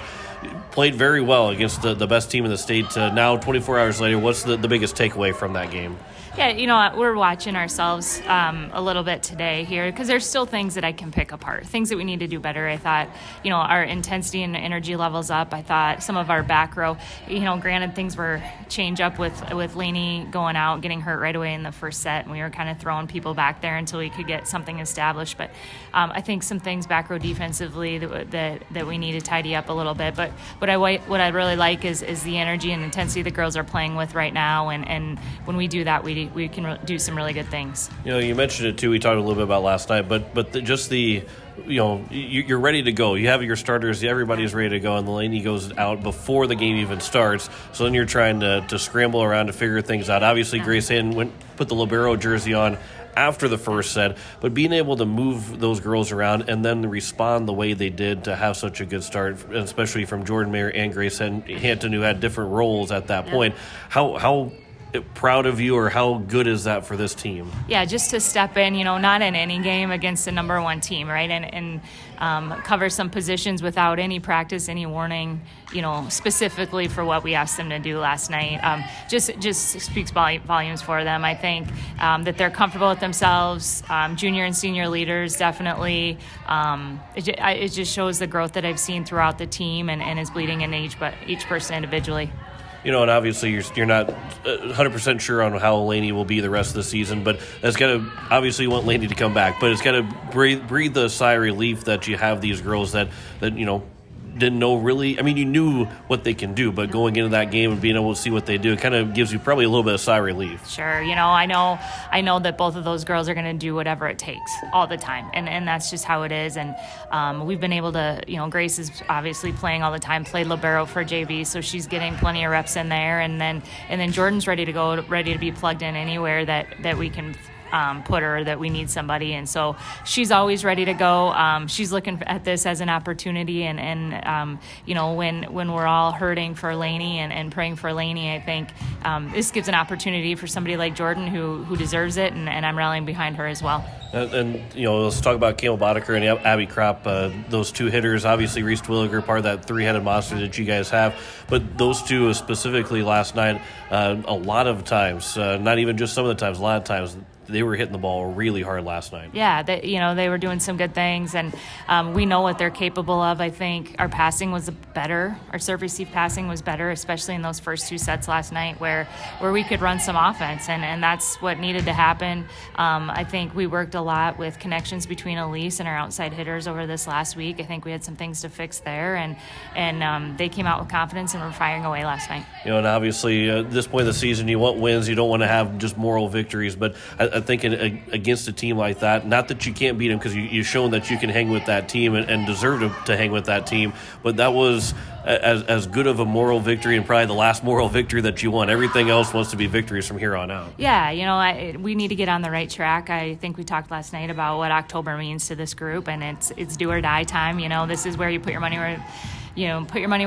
played very well against the best team in the state. Now, 24 hours later, what's the biggest takeaway from that game? Yeah, we're watching ourselves a little bit today here because there's still things that I can pick apart, things that we need to do better. I thought, our intensity and energy levels up. I thought some of our back row, granted things were change up with Laney going out, getting hurt right away in the first set, and we were kind of throwing people back there until we could get something established. But I think some things back row defensively that we need to tidy up a little bit. But what I really like is the energy and intensity the girls are playing with right now, and when we do that, we can do some really good things. You mentioned it too. We talked a little bit about last night, but you're ready to go. You have your starters. Everybody's ready to go, and the Laney goes out before the game even starts. So then you're trying to scramble around to figure things out. Obviously, Grace Hayden put the libero jersey on after the first set, but being able to move those girls around and then respond the way they did to have such a good start, especially from Jordan Mayer and Grace Hampton, who had different roles at that point. How proud of you, or how good is that for this team? Yeah, just to step in, not in any game against the number one team, right? And cover some positions without any practice, any warning, specifically for what we asked them to do last night. Just speaks volumes for them. I think that they're comfortable with themselves. Junior and senior leaders definitely. It just shows the growth that I've seen throughout the team and is bleeding in each person individually. And obviously you're not 100% sure on how Laney will be the rest of the season, but that's got to, obviously you want Laney to come back, but it's got to breathe the sigh of relief that you have these girls that didn't know really. I mean, you knew what they can do, but going into that game and being able to see what they do, it kind of gives you probably a little bit of sigh of relief. Sure. I know that both of those girls are going to do whatever it takes all the time. And that's just how it is. And we've been able to, Grace is obviously playing all the time, played libero for JV, so she's getting plenty of reps in there. And then Jordan's ready to go, ready to be plugged in anywhere that we can put her, that we need somebody, and so she's always ready to go. She's looking at this as an opportunity, and when we're all hurting for Laney and praying for Laney, I think this gives an opportunity for somebody like Jordan who deserves it, and I'm rallying behind her as well. And let's talk about Campbell Boddicker and Abby Kropp, those two hitters. Obviously, Reese Twilliger, part of that three-headed monster that you guys have. But those two specifically last night, a lot of times, not even just some of the times, a lot of times, they were hitting the ball really hard last night. Yeah, they were doing some good things, and we know what they're capable of. I think our passing was better. Our serve receive passing was better, especially in those first two sets last night where we could run some offense, and that's what needed to happen. I think we worked a lot with connections between Elise and our outside hitters over this last week. I think we had some things to fix there, and they came out with confidence and were firing away last night. And obviously at this point of the season, you want wins. You don't want to have just moral victories, but I think against a team like that, not that you can't beat them, because you've shown that you can hang with that team and deserve to hang with that team, but that was as good of a moral victory, and probably the last moral victory that you want. Everything else wants to be victories from here on out. Yeah, we need to get on the right track. I think we talked last night about what October means to this group, and it's do or die time. This is where you put your money where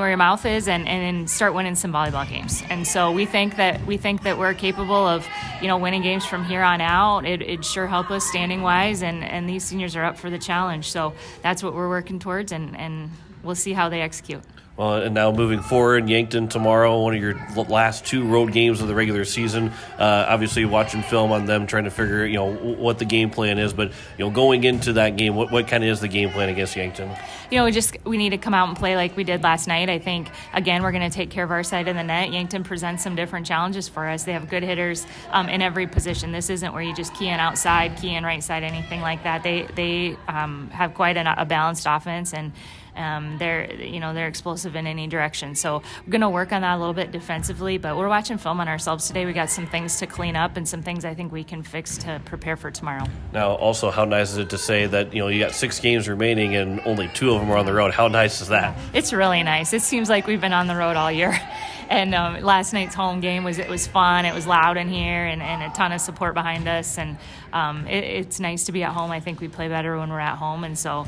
your mouth is, and start winning some volleyball games. And so we think that we're capable of, winning games from here on out. It'd sure help us standing wise, and these seniors are up for the challenge. So that's what we're working towards, and we'll see how they execute. Well, and now moving forward, Yankton tomorrow, one of your last two road games of the regular season. Obviously, watching film on them, trying to figure, what the game plan is. But going into that game, what kind of is the game plan against Yankton? We need to come out and play like we did last night. I think again we're going to take care of our side of the net. Yankton presents some different challenges for us. They have good hitters in every position. This isn't where you just key in outside, key in right side, anything like that. They have quite a balanced offense, and they're explosive in any direction. So we're going to work on that a little bit defensively, but we're watching film on ourselves today. We got some things to clean up and some things I think we can fix to prepare for tomorrow. Now, also, how nice is it to say that, you got 6 games remaining and only 2 of them are on the road? How nice is that? It's really nice. It seems like we've been on the road all year. And last night's home game was fun. It was loud in here, and a ton of support behind us. And it's nice to be at home. I think we play better when we're at home, and so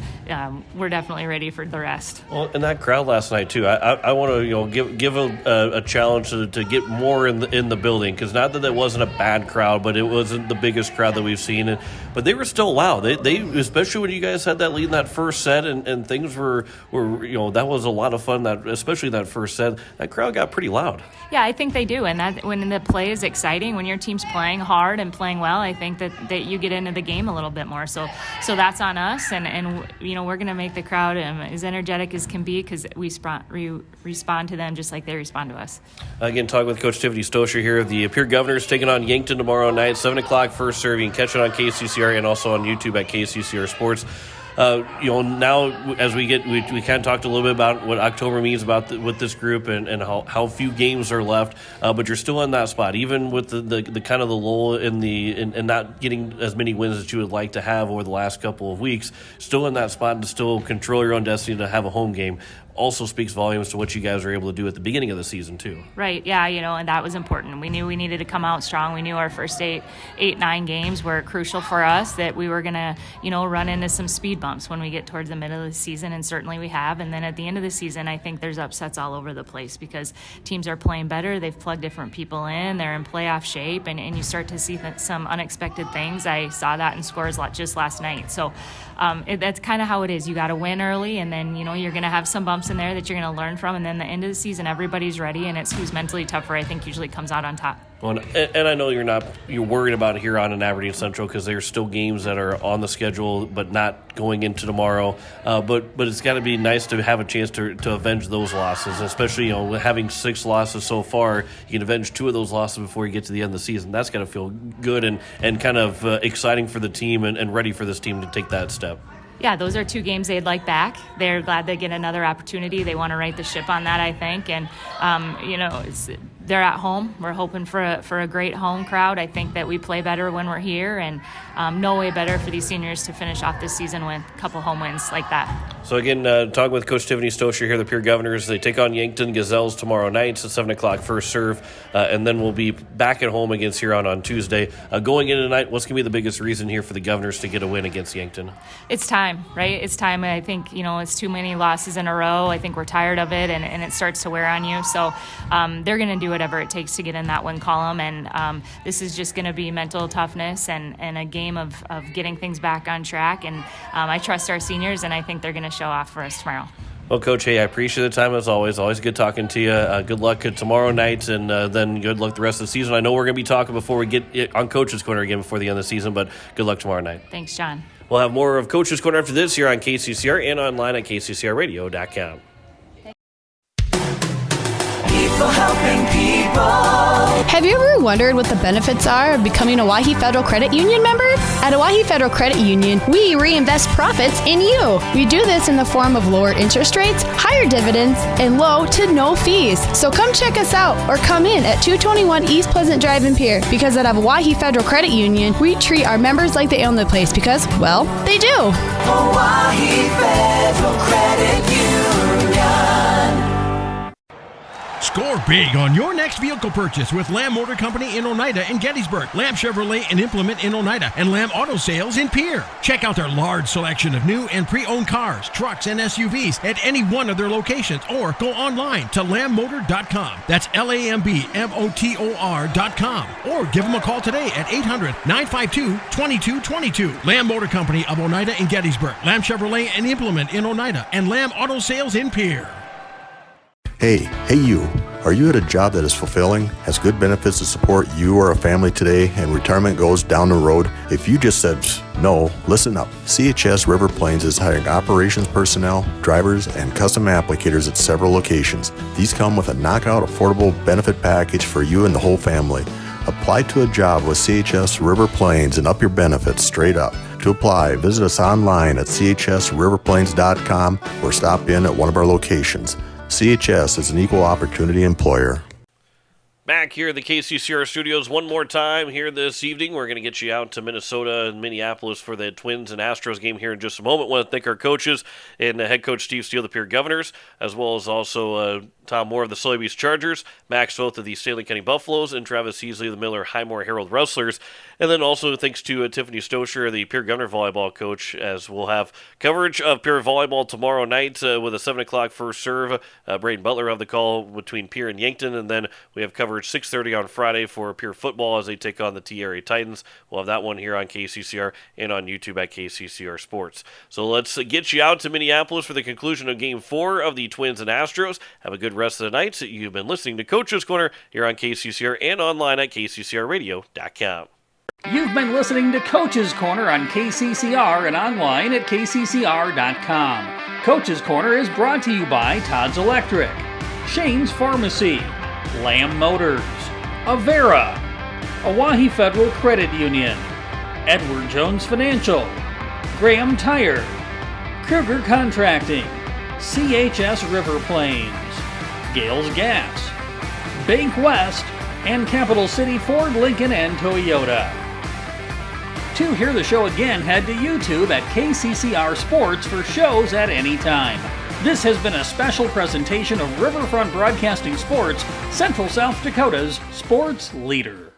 we're definitely ready for the rest. Well, and that crowd last night too. I want to give a challenge to get more in the building, because not that it wasn't a bad crowd, but it wasn't the biggest crowd that we've seen. But they were still loud. They especially when you guys had that lead in that first set, and things were that was a lot of fun. That especially that first set, that crowd got pretty loud. Yeah, I think they do, and that when the play is exciting, when your team's playing hard and playing well, I think that you get into the game a little bit more. So that's on us, and we're going to make the crowd as energetic as can be, because we respond to them just like they respond to us. Again, talking with Coach Tiffany Stosher here. The Pierre Governors taking on Yankton tomorrow night, 7 o'clock first serve. You can catch it on KCCR and also on YouTube at KCCR Sports. Now as we kind of talked a little bit about what October means with this group and how few games are left, but you're still in that spot, even with the kind of the lull in not getting as many wins as you would like to have over the last couple of weeks. Still in that spot to still control your own destiny to have a home game. also speaks volumes to what you guys were able to do at the beginning of the season too. Right, yeah, and that was important. We knew we needed to come out strong. We knew our first 9 games were crucial for us, that we were going to, run into some speed bumps when we get towards the middle of the season, and certainly we have. And then at the end of the season, I think there's upsets all over the place because teams are playing better. They've plugged different people in. They're in playoff shape, and you start to see some unexpected things. I saw that in scores just last night. So that's kind of how it is. You got to win early, and then, you're going to have some bumps in there that you're going to learn from. And then the end of the season, everybody's ready, and it's who's mentally tougher, I think, usually comes out on top. Well, and I know you're worried about Huron and Aberdeen Central because there's still games that are on the schedule but not going into tomorrow. But it's got to be nice to have a chance to avenge those losses, especially having 6 losses so far. You can avenge 2 of those losses before you get to the end of the season. That's got to feel good and kind of exciting for the team and ready for this team to take that step. Yeah, those are 2 games they'd like back. They're glad they get another opportunity. They want to right the ship on that, I think. And, they're at home. We're hoping for a great home crowd. I think that we play better when we're here, and no way better for these seniors to finish off this season with a couple home wins like that. So again, talking with Coach Tiffany Stosher here, the Pierre Governors. They take on Yankton Gazelles tomorrow night at 7 o'clock first serve, and then we'll be back at home against Huron on Tuesday. Going into tonight, what's going to be the biggest reason here for the Governors to get a win against Yankton? It's time, right? It's time. I think, it's too many losses in a row. I think we're tired of it, and it starts to wear on you. So they're going to do whatever it takes to get in that win column, and this is just going to be mental toughness and a game of getting things back on track. And I trust our seniors, and I think they're going to show off for us tomorrow. Well, Coach, I appreciate the time as always. Always good talking to you. Good luck tomorrow night, and then good luck the rest of the season. I know we're going to be talking before we get on Coach's Corner again before the end of the season, but good luck tomorrow night. Thanks, John. We'll have more of Coach's Corner after this here on KCCR and online at kccrradio.com. People helping people. Have you ever wondered what the benefits are of becoming a Owyhee Federal Credit Union member? At Owyhee Federal Credit Union, we reinvest profits in you. We do this in the form of lower interest rates, higher dividends, and low to no fees. So come check us out or come in at 221 East Pleasant Drive in Pierre, because at Owyhee Federal Credit Union, we treat our members like they own the place because, well, they do. Owyhee Federal Credit Union. Score big on your next vehicle purchase with Lamb Motor Company in Oneida and Gettysburg, Lamb Chevrolet and Implement in Oneida, and Lamb Auto Sales in Pierre. Check out their large selection of new and pre-owned cars, trucks, and SUVs at any one of their locations, or go online to lambmotor.com. That's LAMBMOTOR.com. Or give them a call today at 800-952-2222. Lamb Motor Company of Oneida and Gettysburg, Lamb Chevrolet and Implement in Oneida, and Lamb Auto Sales in Pierre. Hey you. Are you at a job that is fulfilling, has good benefits to support you or a family today, and retirement goes down the road? If you just said no, listen up. CHS River Plains is hiring operations personnel, drivers, and custom applicators at several locations. These come with a knockout affordable benefit package for you and the whole family. Apply to a job with CHS River Plains and up your benefits straight up. To apply, visit us online at chsriverplains.com or stop in at one of our locations. CHS is an equal opportunity employer. Back here at the KCCR studios one more time here this evening. We're going to get you out to Minnesota and Minneapolis for the Twins and Astros game here in just a moment. I want to thank our coaches and head coach Steve Steele, the Pierre Governors, as well as also Tom Moore of the Soybees Chargers, Max Voth of the Stanley County Buffaloes, and Travis Heasley of the Miller Highmore Herald Wrestlers. And then also thanks to Tiffany Stosher, the Pierre Governor volleyball coach, as we'll have coverage of Pierre volleyball tomorrow night with a 7 o'clock first serve. Braden Butler of the call between Pierre and Yankton, and then we have coverage 6:30 on Friday for Pierre football as they take on the T-Area Titans. We'll have that one here on KCCR and on YouTube at KCCR Sports. So let's get you out to Minneapolis for the conclusion of Game 4 of the Twins and Astros. Have a good rest of the night. You've been listening to Coach's Corner here on KCCR and online at kccrradio.com. You've been listening to Coach's Corner on KCCR and online at kccr.com. Coach's Corner is brought to you by Todd's Electric, Shane's Pharmacy, Lamb Motors, Avera, Owyhee Federal Credit Union, Edward Jones Financial, Graham Tire, Kruger Contracting, CHS River Plains, Gales Gas, Bank West, and Capital City Ford, Lincoln, and Toyota. To hear the show again, head to YouTube at KCCR Sports for shows at any time. This has been a special presentation of Riverfront Broadcasting Sports, Central South Dakota's sports leader.